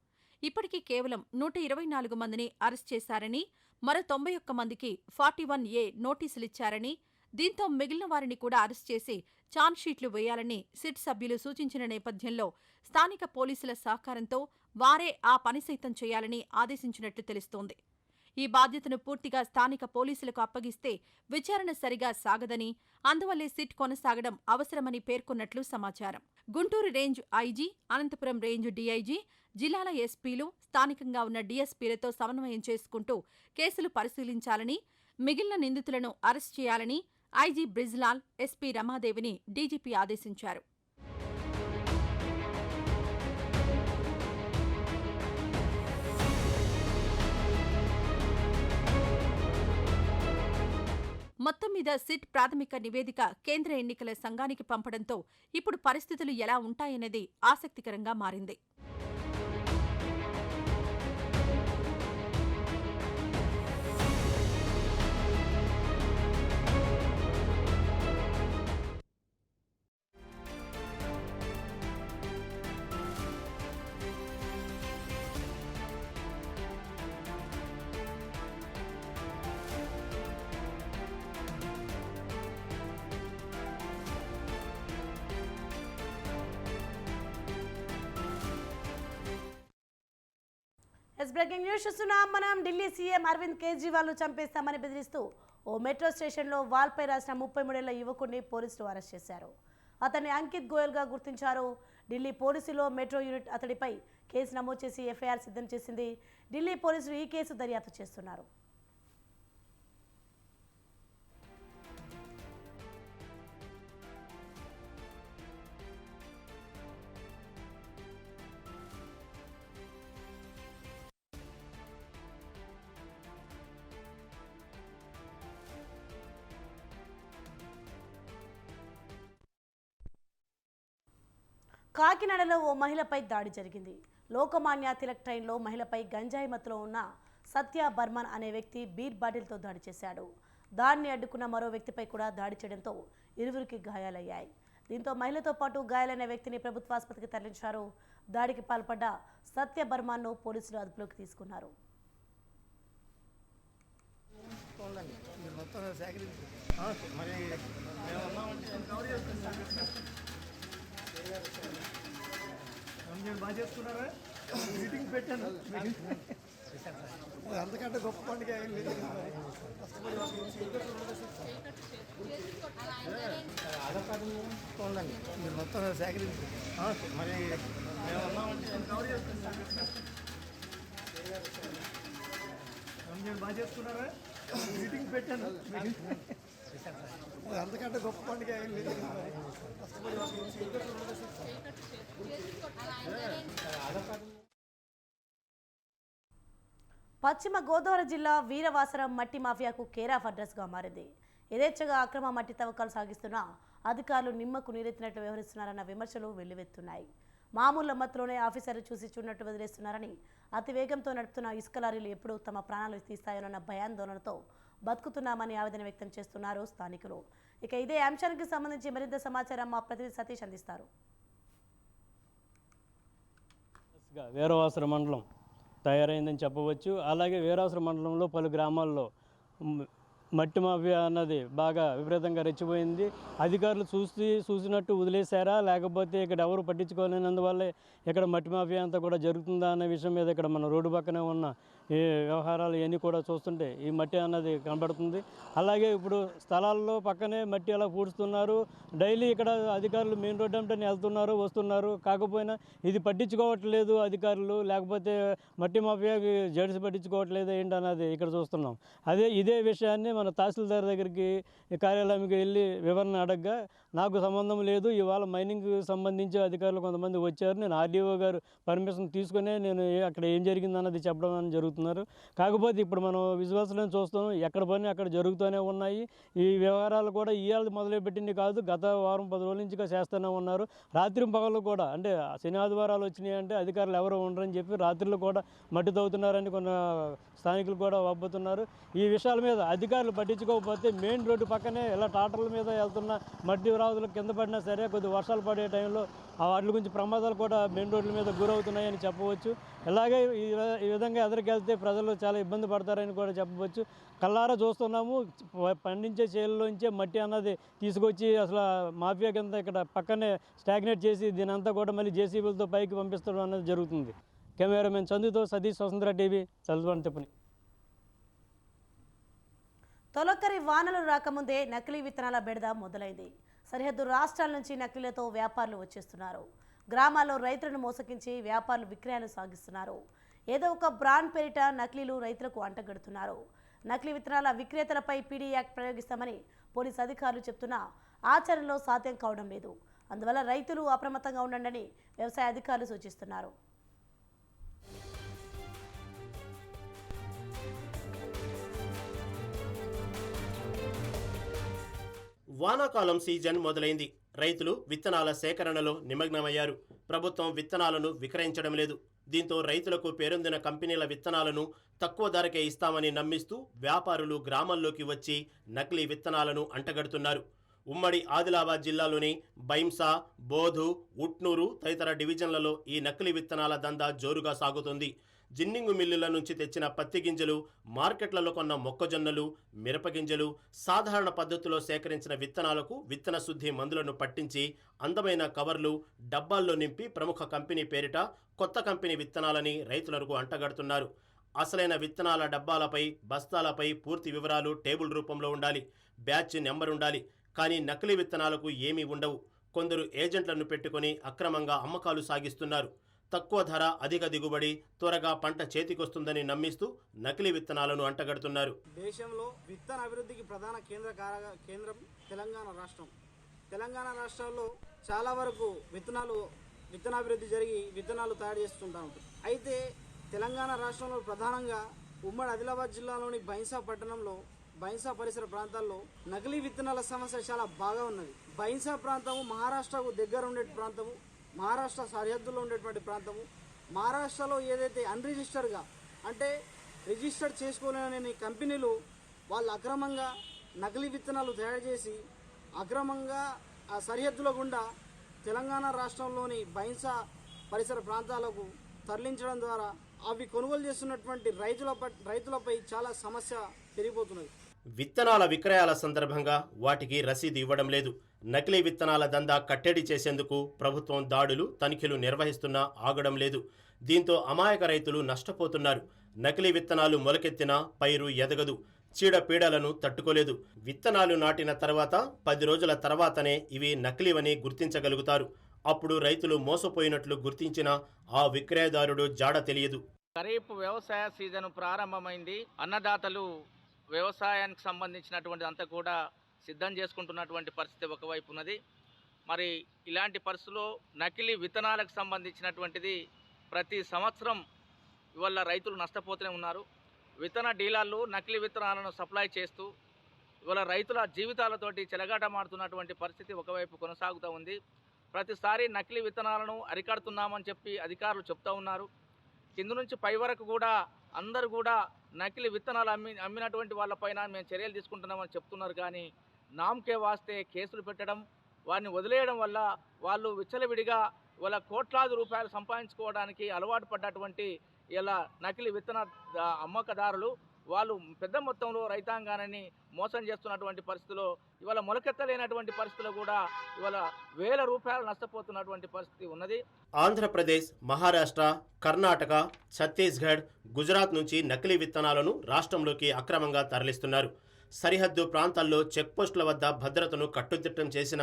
ఇప్పటికీ కేవలం 124 మందిని అరెస్ట్ చేశారని, మరో 91 మందికి 41A నోటీసులిచ్చారని, దీంతో మిగిలిన వారిని కూడా అరెస్ట్ చేసి ఛార్జ్షీట్లు వేయాలని సిట్ సభ్యులు సూచించిన నేపథ్యంలో స్థానిక పోలీసుల సహకారంతో వారే ఆ పని సైతం చేయాలని ఆదేశించినట్లు తెలుస్తోంది. ఈ బాధ్యతను పూర్తిగా స్థానిక పోలీసులకు అప్పగిస్తే విచారణ సరిగా సాగదని, అందువల్లే సిట్ కొనసాగడం అవసరమని పేర్కొన్నట్లు సమాచారం. Guntur range IG, Anantapuram range DIG, జిల్లాల ఎస్పీలు స్థానికంగా ఉన్న డీఎస్పీలతో సమన్వయం చేసుకుంటూ కేసులు పరిశీలించాలని, మిగిలిన నిందితులను అరెస్ట్ చేయాలని ఐజీ బ్రిజ్లాల్, ఎస్పీ రమాదేవిని డీజీపీ ఆదేశించారు. మొత్తం మీద సిట్ ప్రాథమిక నివేదిక కేంద్ర ఎన్నికల సంఘానికి పంపడంతో ఇప్పుడు పరిస్థితులు ఎలా ఉంటాయనేది ఆసక్తికరంగా మారింది. బ్రేకింగ్ న్యూస్ చూస్తున్నాం మనం. ఢిల్లీ సీఎం అరవింద్ కేజ్రీవాల్ ను చంపేస్తామని బెదిరిస్తూ ఓ మెట్రో స్టేషన్లో వాల్పై రాసిన 33 ఏళ్ల యువకుడిని పోలీసులు అరెస్ట్ చేశారు. అతన్ని అంకిత్ గోయల్గా గుర్తించారు. ఢిల్లీ పోలీసులో మెట్రో యూనిట్ అతడిపై కేసు నమోదు చేసి ఎఫ్ఐఆర్ సిద్ధం చేసింది. ఢిల్లీ పోలీసులు ఈ కేసు దర్యాప్తు చేస్తున్నారు. కాకినాడలో ఓ మహిళపై దాడి జరిగింది. లోకమాన్య తిలక్ ట్రైన్లో మహిళపై గంజాయి మత్తులో ఉన్న సత్య బర్మన్ అనే వ్యక్తి బీర్ బాటిల్తో దాడి చేశాడు. దాడిని అడ్డుకున్న మరో వ్యక్తిపై కూడా దాడి చేయడంతో ఇరువురికి గాయాలయ్యాయి. దీంతో మహిళతో పాటు గాయాలైన వ్యక్తిని ప్రభుత్వ ఆసుపత్రికి తరలించారు. దాడికి పాల్పడ్డ సత్య బర్మన్ను పోలీసులు అదుపులోకి తీసుకున్నారు. బాగా చేసుకున్నారా? మీటింగ్ పెట్టాను, అంతకంటే గొప్ప పండుగ ఏం లేదు. ఆధార్ కార్డు ఉందండి, మీరు మొత్తం సేకరించి మరి బాగా చేసుకున్నారా? మీటింగ్ పెట్టాను, అంతకంటే గొప్ప పండుగ ఏం లేదు. పశ్చిమ గోదావరి జిల్లా వీరవాసరం మట్టి మాఫియాకు కేర్ ఆఫ్ అడ్రస్గా మారింది. యథేచ్ఛగా అక్రమ మట్టి తవ్వకాలు సాగిస్తున్న అధికారులు నిమ్మకు నీరెత్తినట్లు వ్యవహరిస్తున్నారన్న విమర్శలు వెల్లువెత్తున్నాయి. మామూలు మత్తులోనే ఆఫీసర్లు చూసి చూడనట్టు వదిలేస్తున్నారని, అతి వేగంతో నడుపుతున్న ఇసుక లారీలు ఎప్పుడు తమ ప్రాణాలు తీస్తాయోనన్న భయాందోళనతో బతుకుతున్నామని ఆవేదన వ్యక్తం చేస్తున్నారు స్థానికులు. ఇక ఇదే అంశానికి సంబంధించి మరింత సమాచారం మా ప్రతినిధి సతీష్ అందిస్తారు. వీరవాసర మండలం తయారైందని చెప్పవచ్చు. అలాగే వీరవాసర మండలంలో పలు గ్రామాల్లో మట్టి మాఫియా అన్నది బాగా విపరీతంగా రెచ్చిపోయింది. అధికారులు చూసినట్టు వదిలేశారా, లేకపోతే ఇక్కడ ఎవరు పట్టించుకోలేనందువల్లే ఇక్కడ మట్టి మాఫియా అంతా కూడా జరుగుతుందా అనే విషయం మీద ఇక్కడ మన రోడ్డు పక్కనే ఉన్న ఈ వ్యవహారాలు ఇవన్నీ కూడా చూస్తుంటే ఈ మట్టి అన్నది కనబడుతుంది. అలాగే ఇప్పుడు స్థలాల్లో పక్కనే మట్టి అలా పూడుస్తున్నారు. డైలీ ఇక్కడ అధికారులు మెయిన్ రోడ్డు అంటే వెళ్తున్నారు వస్తున్నారు. కాకపోయినా ఇది పట్టించుకోవట్లేదు అధికారులు, లేకపోతే మట్టి మాఫియాకి జడిసి పట్టించుకోవట్లేదు ఏంటన్నది ఇక్కడ చూస్తున్నాం. ఇదే విషయాన్ని మన తహసీల్దార్ దగ్గరికి కార్యాలయానికి వెళ్ళి వివరణ అడగగా నాకు సంబంధం లేదు, ఇవాళ మైనింగ్కి సంబంధించి అధికారులు కొంతమంది వచ్చారు, నేను ఆర్డీఓ గారు పర్మిషన్ తీసుకునే నేను అక్కడ ఏం జరిగిందన్నది చెప్పడం అని జరుగుతున్నారు. కాకపోతే ఇప్పుడు మనం విజువల్స్లో చూస్తున్నాం, ఎక్కడ పని అక్కడ జరుగుతూనే ఉన్నాయి. ఈ వ్యవహారాలు కూడా ఇవాళ మొదలుపెట్టింది కాదు, గత వారం 10 రోజుల నుంచి చేస్తూనే ఉన్నారు. రాత్రి పగలు కూడా, అంటే శని ఆదివారాలు వచ్చినాయి అంటే అధికారులు ఎవరు ఉండరని చెప్పి రాత్రులు కూడా మట్టి తవ్వుతున్నారని కొన్ని స్థానికులు కూడా వబ్బుతున్నారు. ఈ విషయాల మీద అధికారులు పట్టించుకోకపోతే మెయిన్ రోడ్డు పక్కనే ఇలా టాటర్ల మీద వెళ్తున్న మట్టి రాజులకు కింద పడినా సరే కొద్ది వర్షాలు పడే టైంలో వాటి గురించి ప్రమాదాలు కూడా మెయిన్ రోడ్ల మీద గురవుతున్నాయని చెప్పవచ్చు. అలాగే ఈ విధంగా ఎదురుకెళ్తే ప్రజలు చాలా ఇబ్బంది పడతారని కూడా చెప్పవచ్చు. కళ్ళారా చూస్తున్నాము, పండించే చేనులోంచే మట్టి అన్నది తీసుకొచ్చి అసలు మాఫియా కింద ఇక్కడ పక్కనే స్టాగ్నేట్ చేసి దీనంతా కూడా మళ్ళీ జేసీబీలతో పైకి పంపిస్తడం అన్నది జరుగుతుంది. కెమెరామెన్ చందుతో సతీష్, స్వతంత్ర టీవీ, చదువుని చెప్పని. తొలకరి వానలు రాకముందే నకిలీ విత్తనాల బెడద మొదలైంది. సరిహద్దు రాష్ట్రాల నుంచి నకిలీలతో వ్యాపారులు వచ్చేస్తున్నారు. గ్రామాల్లో రైతులను మోసగించి వ్యాపారులు విక్రయాలు సాగిస్తున్నారు. ఏదో ఒక బ్రాండ్ పేరిట నకిలీలు రైతులకు అంటగడుతున్నారు. నకిలీ విత్తనాల విక్రేతలపై పీడీ యాక్ట్ ప్రయోగిస్తామని పోలీసు అధికారులు చెప్తున్నా ఆచరణలో సాధ్యం కావడం లేదు. అందువల్ల రైతులు అప్రమత్తంగా ఉండండి వ్యవసాయ అధికారులు సూచిస్తున్నారు. వానాకాలం సీజన్ మొదలైంది. రైతులు విత్తనాల సేకరణలో నిమగ్నమయ్యారు. ప్రభుత్వం విత్తనాలను విక్రయించడం లేదు. దీంతో రైతులకు పేరొందిన కంపెనీల విత్తనాలను తక్కువ ధరకే ఇస్తామని నమ్మిస్తూ వ్యాపారులు గ్రామాల్లోకి వచ్చి నకిలీ విత్తనాలను అంటగడుతున్నారు. ఉమ్మడి ఆదిలాబాద్ జిల్లాలోని బైంసా, బోధు, ఉట్నూరు తదితర డివిజన్లలో ఈ నకిలీ విత్తనాల దందా జోరుగా సాగుతుంది. జిన్నింగు మిల్లుల నుంచి తెచ్చిన పత్తి గింజలు, మార్కెట్లలో కొన్న మొక్కజొన్నలు, మిరపగింజలు, సాధారణ పద్ధతిలో సేకరించిన విత్తనాలకు విత్తన శుద్ధి మందులను పట్టించి అందమైన కవర్లు, డబ్బాల్లో నింపి ప్రముఖ కంపెనీ పేరిట కొత్త కంపెనీ విత్తనాలని రైతులకు అంటగడుతున్నారు. అసలైన విత్తనాల డబ్బాలపై, బస్తాలపై పూర్తి వివరాలు టేబుల్ రూపంలో ఉండాలి. బ్యాచ్ నెంబర్ ఉండాలి. కానీ నకిలీ విత్తనాలకు ఏమీ ఉండవు. కొందరు ఏజెంట్లను పెట్టుకుని అక్రమంగా అమ్మకాలు సాగిస్తున్నారు. తక్కువ ధర, అధిక దిగుబడి, త్వరగా పంట చేతికొస్తుందని నమ్మిస్తూ నకిలీ విత్తనాలను అంటగడుతున్నారు. దేశంలో విత్తన అభివృద్ధికి ప్రధాన కేంద్రం తెలంగాణ రాష్ట్రం. తెలంగాణ రాష్ట్రంలో చాలా వరకు విత్తనాభివృద్ధి జరిగి విత్తనాలు తయారు చేస్తుంటా ఉంటారు. అయితే తెలంగాణ రాష్ట్రంలో ప్రధానంగా ఉమ్మడి ఆదిలాబాద్ జిల్లాలోని బైన్సా పట్టణంలో, బైన్సా పరిసర ప్రాంతాల్లో నకిలీ విత్తనాల సమస్య చాలా బాగా ఉన్నది. బైన్సా ప్రాంతము మహారాష్ట్రకు దగ్గర ఉండే ప్రాంతము, మహారాష్ట్ర సరిహద్దులో ఉండేటువంటి ప్రాంతము. మహారాష్ట్రలో ఏదైతే అన్రిజిస్టర్డ్గా, అంటే రిజిస్టర్ చేసుకోలేని కంపెనీలు వాళ్ళు అక్రమంగా నకిలీ విత్తనాలు తయారు చేసి అక్రమంగా ఆ సరిహద్దుల గుండా తెలంగాణ రాష్ట్రంలోని బైన్సా పరిసర ప్రాంతాలకు తరలించడం ద్వారా అవి కొనుగోలు చేస్తున్నటువంటి రైతులపై చాలా సమస్య పెరిగిపోతున్నది. విత్తనాల విక్రయాల సందర్భంగా వాటికి రసీదు ఇవ్వడం లేదు. నకిలీ విత్తనాల దందా కట్టడి చేసేందుకు ప్రభుత్వం దాడులు, తనిఖీలు నిర్వహిస్తున్నా ఆగడం లేదు. దీంతో అమాయక రైతులు నష్టపోతున్నారు. నకిలీ విత్తనాలు మొలకెత్తినా పైరు ఎదగదు, చీడపీడలను తట్టుకోలేదు. విత్తనాలు నాటిన తర్వాత 10 రోజుల తర్వాతనే ఇవి నకిలీవని గుర్తించగలుగుతారు. అప్పుడు రైతులు మోసపోయినట్లు గుర్తించిన ఆ విక్రయదారుడు జాడ తెలియదు. ఖరీఫ్ వ్యవసాయ సీజన్ ప్రారంభమైంది. అన్నదాతలు వ్యవసాయానికి సంబంధించినటువంటి అంతా కూడా సిద్ధం చేసుకుంటున్నటువంటి పరిస్థితి ఒకవైపు ఉన్నది. మరి ఇలాంటి పరిస్థితుల్లో నకిలీ విత్తనాలకు సంబంధించినటువంటిది ప్రతి సంవత్సరం ఇవాళ రైతులు నష్టపోతూనే ఉన్నారు. విత్తన డీలర్లు నకిలీ విత్తనాలను సప్లై చేస్తూ ఇవాళ రైతుల జీవితాలతోటి చెలగాటమాడుతున్నటువంటి పరిస్థితి ఒకవైపు కొనసాగుతూ ఉంది. ప్రతిసారి నకిలీ విత్తనాలను అరికడుతున్నామని చెప్పి అధికారులు చెప్తూ ఉన్నారు. కింద నుంచి పై వరకు కూడా అందరూ కూడా నకిలీ విత్తనాలు అమ్మినటువంటి వాళ్ళపైన మేము చర్యలు తీసుకుంటున్నామని చెప్తున్నారు. కానీ నామకే వాస్తే కేసులు పెట్టడం, వారిని వదిలేయడం వల్ల వాళ్ళు విచ్చలవిడిగా వాళ్ళ కోట్లాది రూపాయలు సంపాదించుకోవడానికి అలవాటు పడ్డటువంటి ఇలా నకిలీ విత్తన అమ్మకదారులు వాళ్ళు పెద్ద మొత్తంలో రైతాంగాన్ని మోసం చేస్తున్నటువంటి పరిస్థితిలో ఇవాళ మొలకెత్తలేనటువంటి పరిస్థితుల్లో కూడా ఇవాళ వేల రూపాయలు నష్టపోతున్నటువంటి పరిస్థితి ఉన్నది. ఆంధ్రప్రదేశ్, మహారాష్ట్ర, కర్ణాటక, ఛత్తీస్గఢ్, గుజరాత్ నుంచి నకిలీ విత్తనాలను రాష్ట్రంలోకి అక్రమంగా తరలిస్తున్నారు. సరిహద్దు ప్రాంతాల్లో చెక్పోస్టుల వద్ద భద్రతను కట్టుదిట్టం చేసిన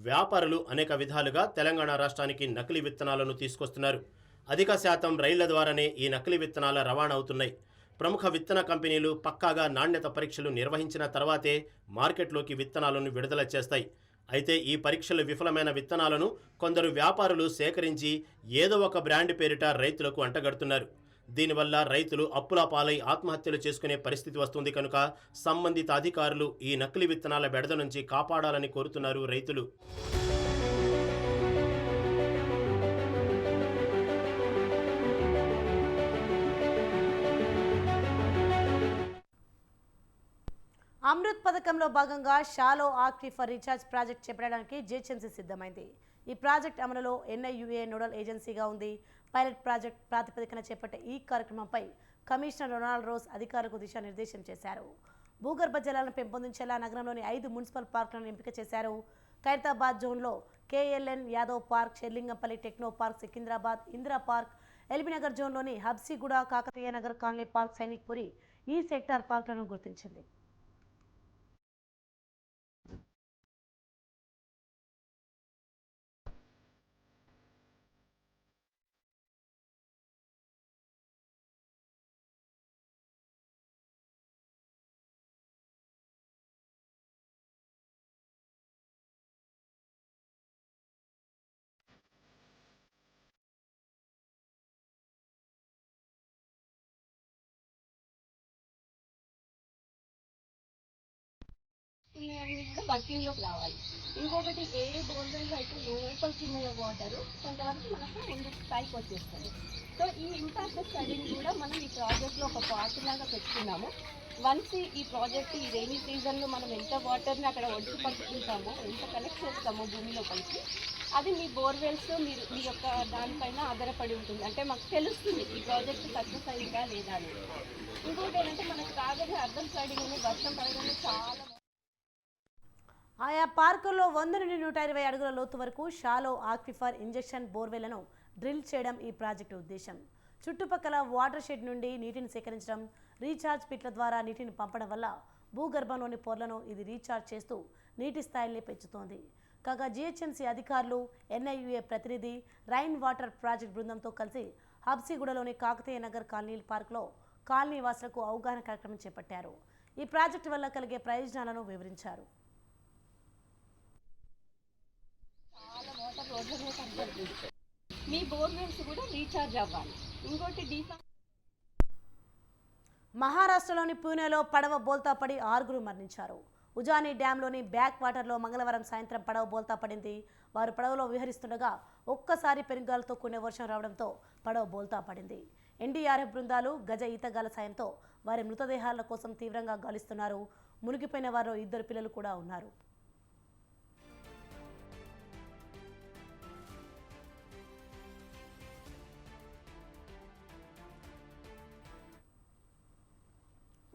వ్యాపారులు అనేక విధాలుగా తెలంగాణ రాష్ట్రానికి నకిలీ విత్తనాలను తీసుకొస్తున్నారు. అధిక శాతం రైళ్ల ద్వారానే ఈ నకిలీ విత్తనాల రవాణా అవుతున్నాయి. ప్రముఖ విత్తన కంపెనీలు పక్కాగా నాణ్యత పరీక్షలు నిర్వహించిన తర్వాతే మార్కెట్లోకి విత్తనాలను విడుదల చేస్తాయి. అయితే ఈ పరీక్షలు విఫలమైన విత్తనాలను కొందరు వ్యాపారులు సేకరించి ఏదో ఒక బ్రాండ్ పేరిట రైతులకు అంటగడుతున్నారు. దీనివల్ల రైతులు అప్పుల పాలై ఆత్మహత్యలు చేసుకునే పరిస్థితి వస్తుంది. కనుక సంబంధిత అధికారులు ఈ నకిలీ విత్తనాల బెడద నుంచి కాపాడాలని కోరుతున్నారు రైతులు. అమృత్ పథకంలో భాగంగా షాలో ఆక్విఫర్ రీఛార్జ్ ప్రాజెక్ట్ చేపట్టడానికి జిహెచ్ఎంసీ సిద్ధమైంది. ఈ ప్రాజెక్ట్ అమలులో ఎన్ఐయుఏ నోడల్ ఏజెన్సీగా ఉంది. పైలట్ ప్రాజెక్ట్ ప్రాతిపదికన చేపట్టే ఈ కార్యక్రమంపై కమిషనర్ రొనాల్డ్ రోజ్ అధికారులకు దిశానిర్దేశం చేశారు. భూగర్భ జలాలను పెంపొందించేలా నగరంలోని 5 మున్సిపల్ పార్కులను ఎంపిక చేశారు. ఖైరతాబాద్ జోన్లో KLN Yadav park, Serilingampally techno park, Secunderabad Indira park, LB Nagar జోన్లోని హబ్సిగూడ, కాకతీయ నగర్ కాలనీ పార్క్, సైనిక్పురి ఈ సెక్టార్ పార్కులను గుర్తించింది. వర్కింగ్లోకి రావాలి. ఇంకొకటి ఏ బోర్వెల్ అయితే లోపలికి ఉన్న వాటర్ కొంతవరకు మనకు ముందు పైకి వచ్చేస్తుంది. సో సో ఈ ఇంపాక్ట్ స్టడీని కూడా మనం ఈ ప్రాజెక్ట్లో ఒక పార్ట్ లాగా పెట్టుకున్నాము. వన్స్ ఈ ప్రాజెక్ట్ ఈ రైనీ సీజన్లో మనం ఎంత వాటర్ని అక్కడ ఒడిసి పట్టుకుంటామో, ఎంత కలెక్ట్ చేస్తామో భూమి లోపలికి, అది మీ బోర్వెల్స్ మీరు మీ యొక్క దానిపైన ఆధారపడి ఉంటుంది. అంటే మాకు తెలుస్తుంది ఈ ప్రాజెక్ట్ సక్సెస్ అయిందా లేదా అనేది. ఇంకోటి ఏంటంటే మనకు రాగానే అర్థం స్లైడింగ్ వర్షం పడగానే చాలా ఆయా పార్కుల్లో 100 నుండి 120 అడుగుల లోతు వరకు షాలో ఆక్విఫర్ ఇంజెక్షన్ బోర్వెల్లను డ్రిల్ చేయడం ఈ ప్రాజెక్టు ఉద్దేశం. చుట్టుపక్కల వాటర్ షెడ్ నుండి నీటిని సేకరించడం, రీఛార్జ్ పిట్ల ద్వారా నీటిని పంపడం వల్ల భూగర్భంలోని పొరలను ఇది రీఛార్జ్ చేస్తూ నీటి స్థాయిని పెంచుతోంది. కాగా జిహెచ్ఎంసీ అధికారులు, ఎన్ఐయుఏ ప్రతినిధి, రైన్ వాటర్ ప్రాజెక్ట్ బృందంతో కలిసి హబ్సిగూడలోని కాకతీయ నగర్ కాలనీ పార్కులో కాలనీ వాసులకు అవగాహన కార్యక్రమం చేపట్టారు. ఈ ప్రాజెక్టు వల్ల కలిగే ప్రయోజనాలను వివరించారు. చాలా వాటర్ రోడ్ల మీద కనబడుతుంది. మీ బోర్వెల్స్ కూడా రీఛార్జ్ అవ్వాలి. ఇంకోటి మహారాష్ట్రలోని పూణేలో పడవ బోల్తా పడి 6గురు మరణించారు. ఉజాని డ్యాంలోని బ్యాక్ వాటర్లో మంగళవారం సాయంత్రం పడవ బోల్తా పడింది. వారు పడవలో విహరిస్తుండగా ఒక్కసారి పెనుగాలతో కూడిన వర్షం రావడంతో పడవ బోల్తా పడింది. ఎన్డీఆర్ఎఫ్ బృందాలు గజ ఈతగాల సాయంతో వారి మృతదేహాల కోసం తీవ్రంగా గాలిస్తున్నారు. మునిగిపోయిన వారిలో 2 పిల్లలు కూడా ఉన్నారు.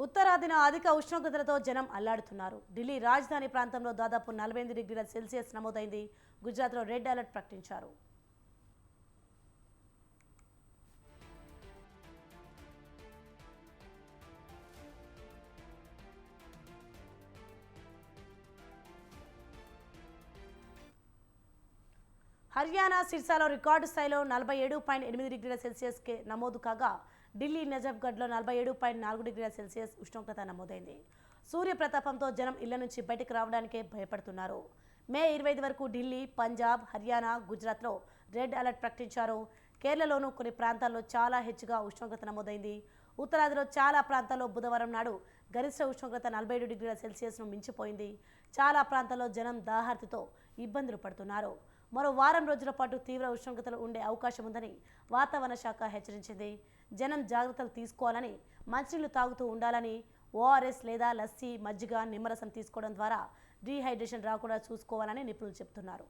ఉత్తరాదిన అధిక ఉష్ణోగ్రతలతో జనం అల్లాడుతున్నారు. ఢిల్లీ రాజధాని ప్రాంతంలో దాదాపు 48 డిగ్రీల సెల్సియస్ నమోదైంది. గుజరాత్లో రెడ్ అలర్ట్ ప్రకటించారు. హర్యానా సిర్సాలో రికార్డు స్థాయిలో 47.8 డిగ్రీల సెల్సియస్కి నమోదు కాగా ఢిల్లీ నజఫ్గఢ్లో 47.4 డిగ్రీల సెల్సియస్ ఉష్ణోగ్రత నమోదైంది. సూర్యప్రతాపంతో జనం ఇళ్ల నుంచి బయటకు రావడానికే భయపడుతున్నారు. మే 25 వరకు ఢిల్లీ, పంజాబ్, హర్యానా, గుజరాత్లో రెడ్ అలర్ట్ ప్రకటించారు. కేరళలోనూ కొన్ని ప్రాంతాల్లో చాలా హెచ్చుగా ఉష్ణోగ్రత నమోదైంది. ఉత్తరాదిలో చాలా ప్రాంతాల్లో బుధవారం నాడు గరిష్ట ఉష్ణోగ్రత 47 డిగ్రీల సెల్సియస్ను మించిపోయింది. చాలా ప్రాంతాల్లో జనం దాహార్తితో ఇబ్బందులు పడుతున్నారు. మరో వారం రోజుల పాటు తీవ్ర ఉష్ణోగ్రతలు ఉండే అవకాశం ఉందని వాతావరణ శాఖ హెచ్చరించింది. జనం జాగ్రత్తలు తీసుకోవాలని, మంచినీళ్లు తాగుతూ ఉండాలని, ఓఆర్ఎస్ లేదా లస్సీ, మజ్జిగ, నిమ్మరసం తీసుకోవడం ద్వారా డీహైడ్రేషన్ రాకుండా చూసుకోవాలని నిపుణులు చెబుతున్నారు.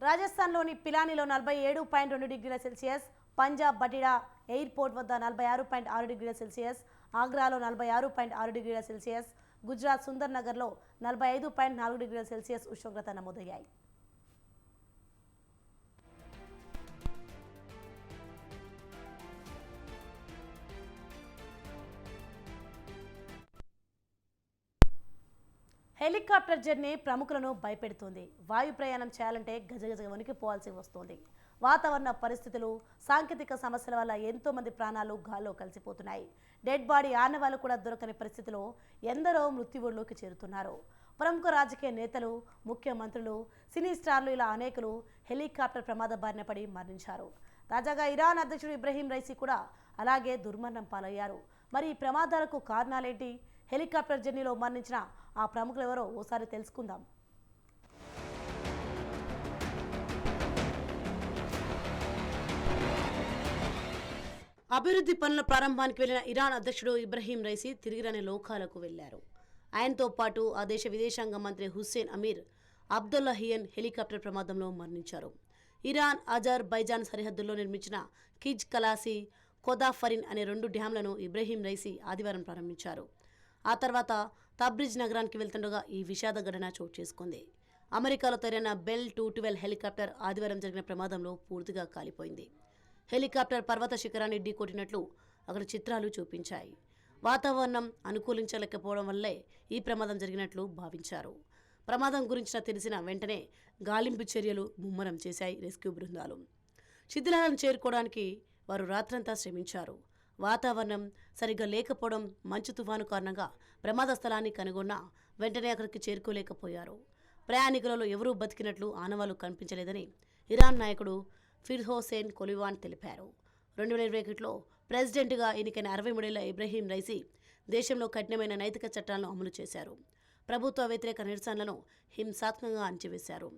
రాజస్థాన్లోని పిలానీలో 47.2 డిగ్రీల సెల్సియస్, పంజాబ్ బటిడా ఎయిర్పోర్ట్ వద్ద 46.6 డిగ్రీల సెల్సియస్, ఆగ్రాలో 46.6 డిగ్రీల సెల్సియస్, గుజరాత్ సుందర్ నగర్లో 45.4 డిగ్రీల సెల్సియస్ ఉష్ణోగ్రత నమోదయ్యాయి. హెలికాప్టర్ జర్నీ ప్రముఖులను భయపెడుతోంది. వాయు ప్రయాణం చేయాలంటే గజగజ వణికిపోవాల్సి వస్తోంది. వాతావరణ పరిస్థితులు, సాంకేతిక సమస్యల వల్ల ఎంతో మంది ప్రాణాలు గాల్లో కలిసిపోతున్నాయి. డెడ్ బాడీ ఆనవాళ్లు కూడా దొరకని పరిస్థితిలో ఎందరో మృత్యువుల్లోకి చేరుతున్నారు. ప్రముఖ రాజకీయ నేతలు, ముఖ్యమంత్రులు, సినీ స్టార్లు ఇలా అనేకులు హెలికాప్టర్ ప్రమాద బారిన పడి మరణించారు. తాజాగా ఇరాన్ అధ్యక్షుడు ఇబ్రహీం రైసీ కూడా అలాగే దుర్మరణం పాలయ్యారు. మరి ఈ ప్రమాదాలకు కారణాలేంటి? హెలికాప్టర్ జర్నీలో మరణించిన ఆ ప్రముఖులు ఎవరో ఓసారి తెలుసుకుందాం. అభివృద్ధి పనుల ప్రారంభానికి వెళ్లిన ఇరాన్ అధ్యక్షుడు ఇబ్రహీం రైసీ తిరిగిరాని లోకాలకు వెళ్లారు. ఆయనతో పాటు ఆ దేశ విదేశాంగ మంత్రి హుస్సేన్ అమీర్ అబ్దుల్లాహియన్ హెలికాప్టర్ ప్రమాదంలో మరణించారు. ఇరాన్, అజర్బైజాన్ సరిహద్దుల్లో నిర్మించిన కిజ్ కలాసి, కొదాఫరిన్ అనే 2 డ్యాంలను ఇబ్రహీం రైసీ ఆదివారం ప్రారంభించారు. ఆ తర్వాత తబ్రిజ్ నగరానికి వెళ్తుండగా ఈ విషాద ఘటన చోటు చేసుకుంది. అమెరికాలో తయారైన బెల్ 212 హెలికాప్టర్ ఆదివారం జరిగిన ప్రమాదంలో పూర్తిగా కాలిపోయింది. హెలికాప్టర్ పర్వత శిఖరాన్ని ఢీకొట్టినట్లు అక్కడ చిత్రాలు చూపించాయి. వాతావరణం అనుకూలించలేకపోవడం వల్లే ఈ ప్రమాదం జరిగినట్లు భావించారు. ప్రమాదం గురించి తెలిసిన వెంటనే గాలింపు చర్యలు ముమ్మరం చేశాయి రెస్క్యూ బృందాలు. శిథిలాలను చేరుకోవడానికి వారు రాత్రంతా శ్రమించారు. వాతావరణం సరిగ్గా లేకపోవడం, మంచు తుఫాను కారణంగా ప్రమాద స్థలాన్ని కనుగొన్నా వెంటనే అక్కడికి చేరుకోలేకపోయారు. ప్రయాణికులలో ఎవరూ బతికినట్లు ఆనవాళ్లు కనిపించలేదని ఇరాన్ నాయకుడు ఫిర్హోసేన్ కొలివాన్ తెలిపారు. 2021లో ప్రెసిడెంట్గా ఎన్నికైన 63 ఏళ్ల ఇబ్రహీం రైసీ దేశంలో కఠినమైన నైతిక చట్టాలను అమలు చేశారు. ప్రభుత్వ వ్యతిరేక నిరసనలను హింసాత్మకంగా అణచివేశారు.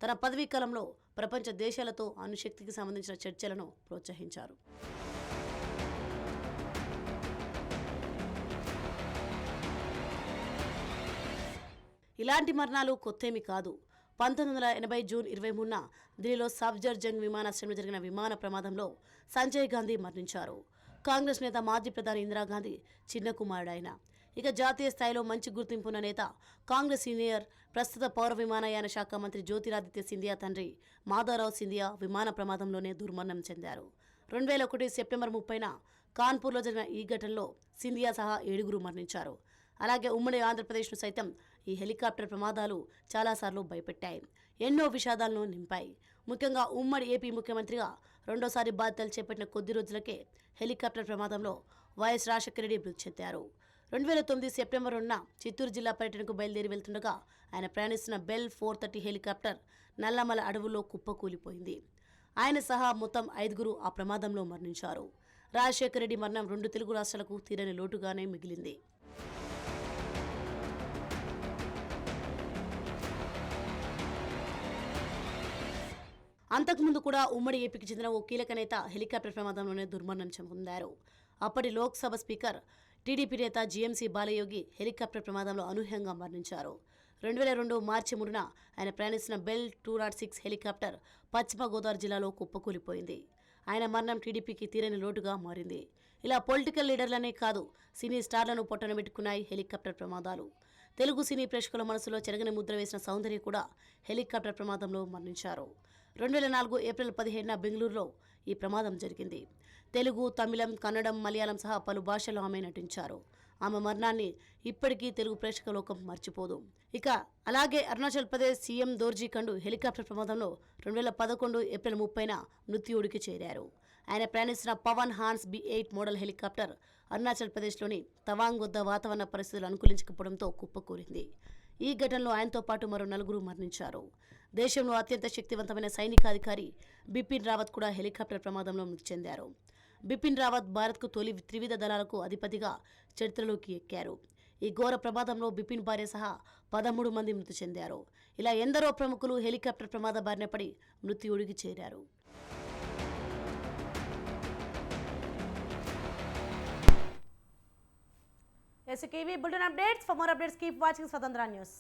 తన పదవీ కాలంలో ప్రపంచ దేశాలతో అణుశక్తికి సంబంధించిన చర్చలను ప్రోత్సహించారు. ఇలాంటి మరణాలు కొత్తేమీ కాదు. 1980 జూన్ 23న ఢిల్లీలో సఫ్జర్జంగ్ విమానాశ్రయంలో జరిగిన విమాన ప్రమాదంలో సంజయ్ గాంధీ మరణించారు. కాంగ్రెస్ నేత మాజీ ప్రధాని ఇందిరాగాంధీ చిన్న కుమారుడు ఆయన. ఇక జాతీయ స్థాయిలో మంచి గుర్తింపున్న నేత కాంగ్రెస్ సీనియర్ ప్రస్తుత పౌర విమానయాన శాఖ మంత్రి జ్యోతిరాదిత్య సింధియా తండ్రి మాధవరావు సింధియా విమాన ప్రమాదంలోనే దుర్మరణం చెందారు. 2001 సెప్టెంబర్ 30న కాన్పూర్లో జరిగిన ఈ ఘటనలో సింధియా సహా 7 మరణించారు. అలాగే ఉమ్మడి ఆంధ్రప్రదేశ్ను సైతం ఈ హెలికాప్టర్ ప్రమాదాలు చాలాసార్లు భయపెట్టాయి, ఎన్నో విషాదాలను నింపాయి. ముఖ్యంగా ఉమ్మడి ఏపీ ముఖ్యమంత్రిగా రెండోసారి బాధ్యతలు చేపట్టిన కొద్ది రోజులకే హెలికాప్టర్ ప్రమాదంలో వైఎస్ రాజశేఖర రెడ్డి మృతి చెందారు. 2009 సెప్టెంబర్ 2న చిత్తూరు జిల్లా పర్యటనకు బయలుదేరి వెళ్తుండగా ఆయన ప్రయాణిస్తున్న బెల్ 430 హెలికాప్టర్ నల్లమల అడవుల్లో కుప్పకూలిపోయింది. ఆయన సహా మొత్తం 5 ఆ ప్రమాదంలో మరణించారు. రాజశేఖర రెడ్డి మరణం 2 తెలుగు రాష్ట్రాలకు తీరని లోటుగానే మిగిలింది. అంతకుముందు కూడా ఉమ్మడి ఏపీకి చెందిన ఓ కీలక నేత హెలికాప్టర్ ప్రమాదంలోనే దుర్మరణం చెందారు. అప్పటి లోక్సభ స్పీకర్ టీడీపీ నేత జీఎంసీ బాలయోగి హెలికాప్టర్ ప్రమాదంలో అనూహ్యంగా మరణించారు. 2002 మార్చి 3న ఆయన ప్రయాణిస్తున్న బెల్ 206 హెలికాప్టర్ పశ్చిమ గోదావరి జిల్లాలో కుప్పకూలిపోయింది. ఆయన మరణం టీడీపీకి తీరని లోటుగా మారింది. ఇలా పొలిటికల్ లీడర్లనే కాదు, సినీ స్టార్లను పొట్టన పెట్టుకున్నాయి హెలికాప్టర్ ప్రమాదాలు. తెలుగు సినీ ప్రేక్షకుల మనసులో చెరగని ముద్ర వేసిన సౌందర్య కూడా హెలికాప్టర్ ప్రమాదంలో మరణించారు. 2004 ఏప్రిల్ 17న బెంగళూరులో ఈ ప్రమాదం జరిగింది. తెలుగు, తమిళం, కన్నడం, మలయాళం సహా పలు భాషల్లో ఆమె నటించారు. ఆమె మరణాన్ని ఇప్పటికీ తెలుగు ప్రేక్షక లోకం మర్చిపోదు. ఇక అలాగే అరుణాచల్ ప్రదేశ్ సీఎం దోర్జీ ఖండు హెలికాప్టర్ ప్రమాదంలో 2011 ఏప్రిల్ 30న మృత్యువుడికి చేరారు. ఆయన ప్రయాణిస్తున్న Pawan Hans B8 model helicopter Arunachal ప్రదేశ్లోని తవాంగ్ వద్ద వాతావరణ పరిస్థితులు అనుకూలించకపోవడంతో కుప్పకూలింది. ఈ ఘటనలో ఆయనతో పాటు మరో 4 మరణించారు. దేశంలో అత్యంత శక్తివంతమైన సైనికాధికారి బిపిన్ రావత్ కూడా హెలికాప్టర్ ప్రమాదంలో మృతి చెందారు. బిపిన్ రావత్ భారత్కు తొలి త్రివిధ దళాలకు అధిపతిగా చరిత్రలోకి ఎక్కారు. ఈ ఘోర ప్రమాదంలో బిపిన్ భార్య సహా 13 మంది మృతి చెందారు. ఇలా ఎందరో ప్రముఖులు హెలికాప్టర్ ప్రమాద బారిన పడి మృత్యువుడికి చేరారు. SKV Bulletin updates. For more updates, keep watching Swadhantra News.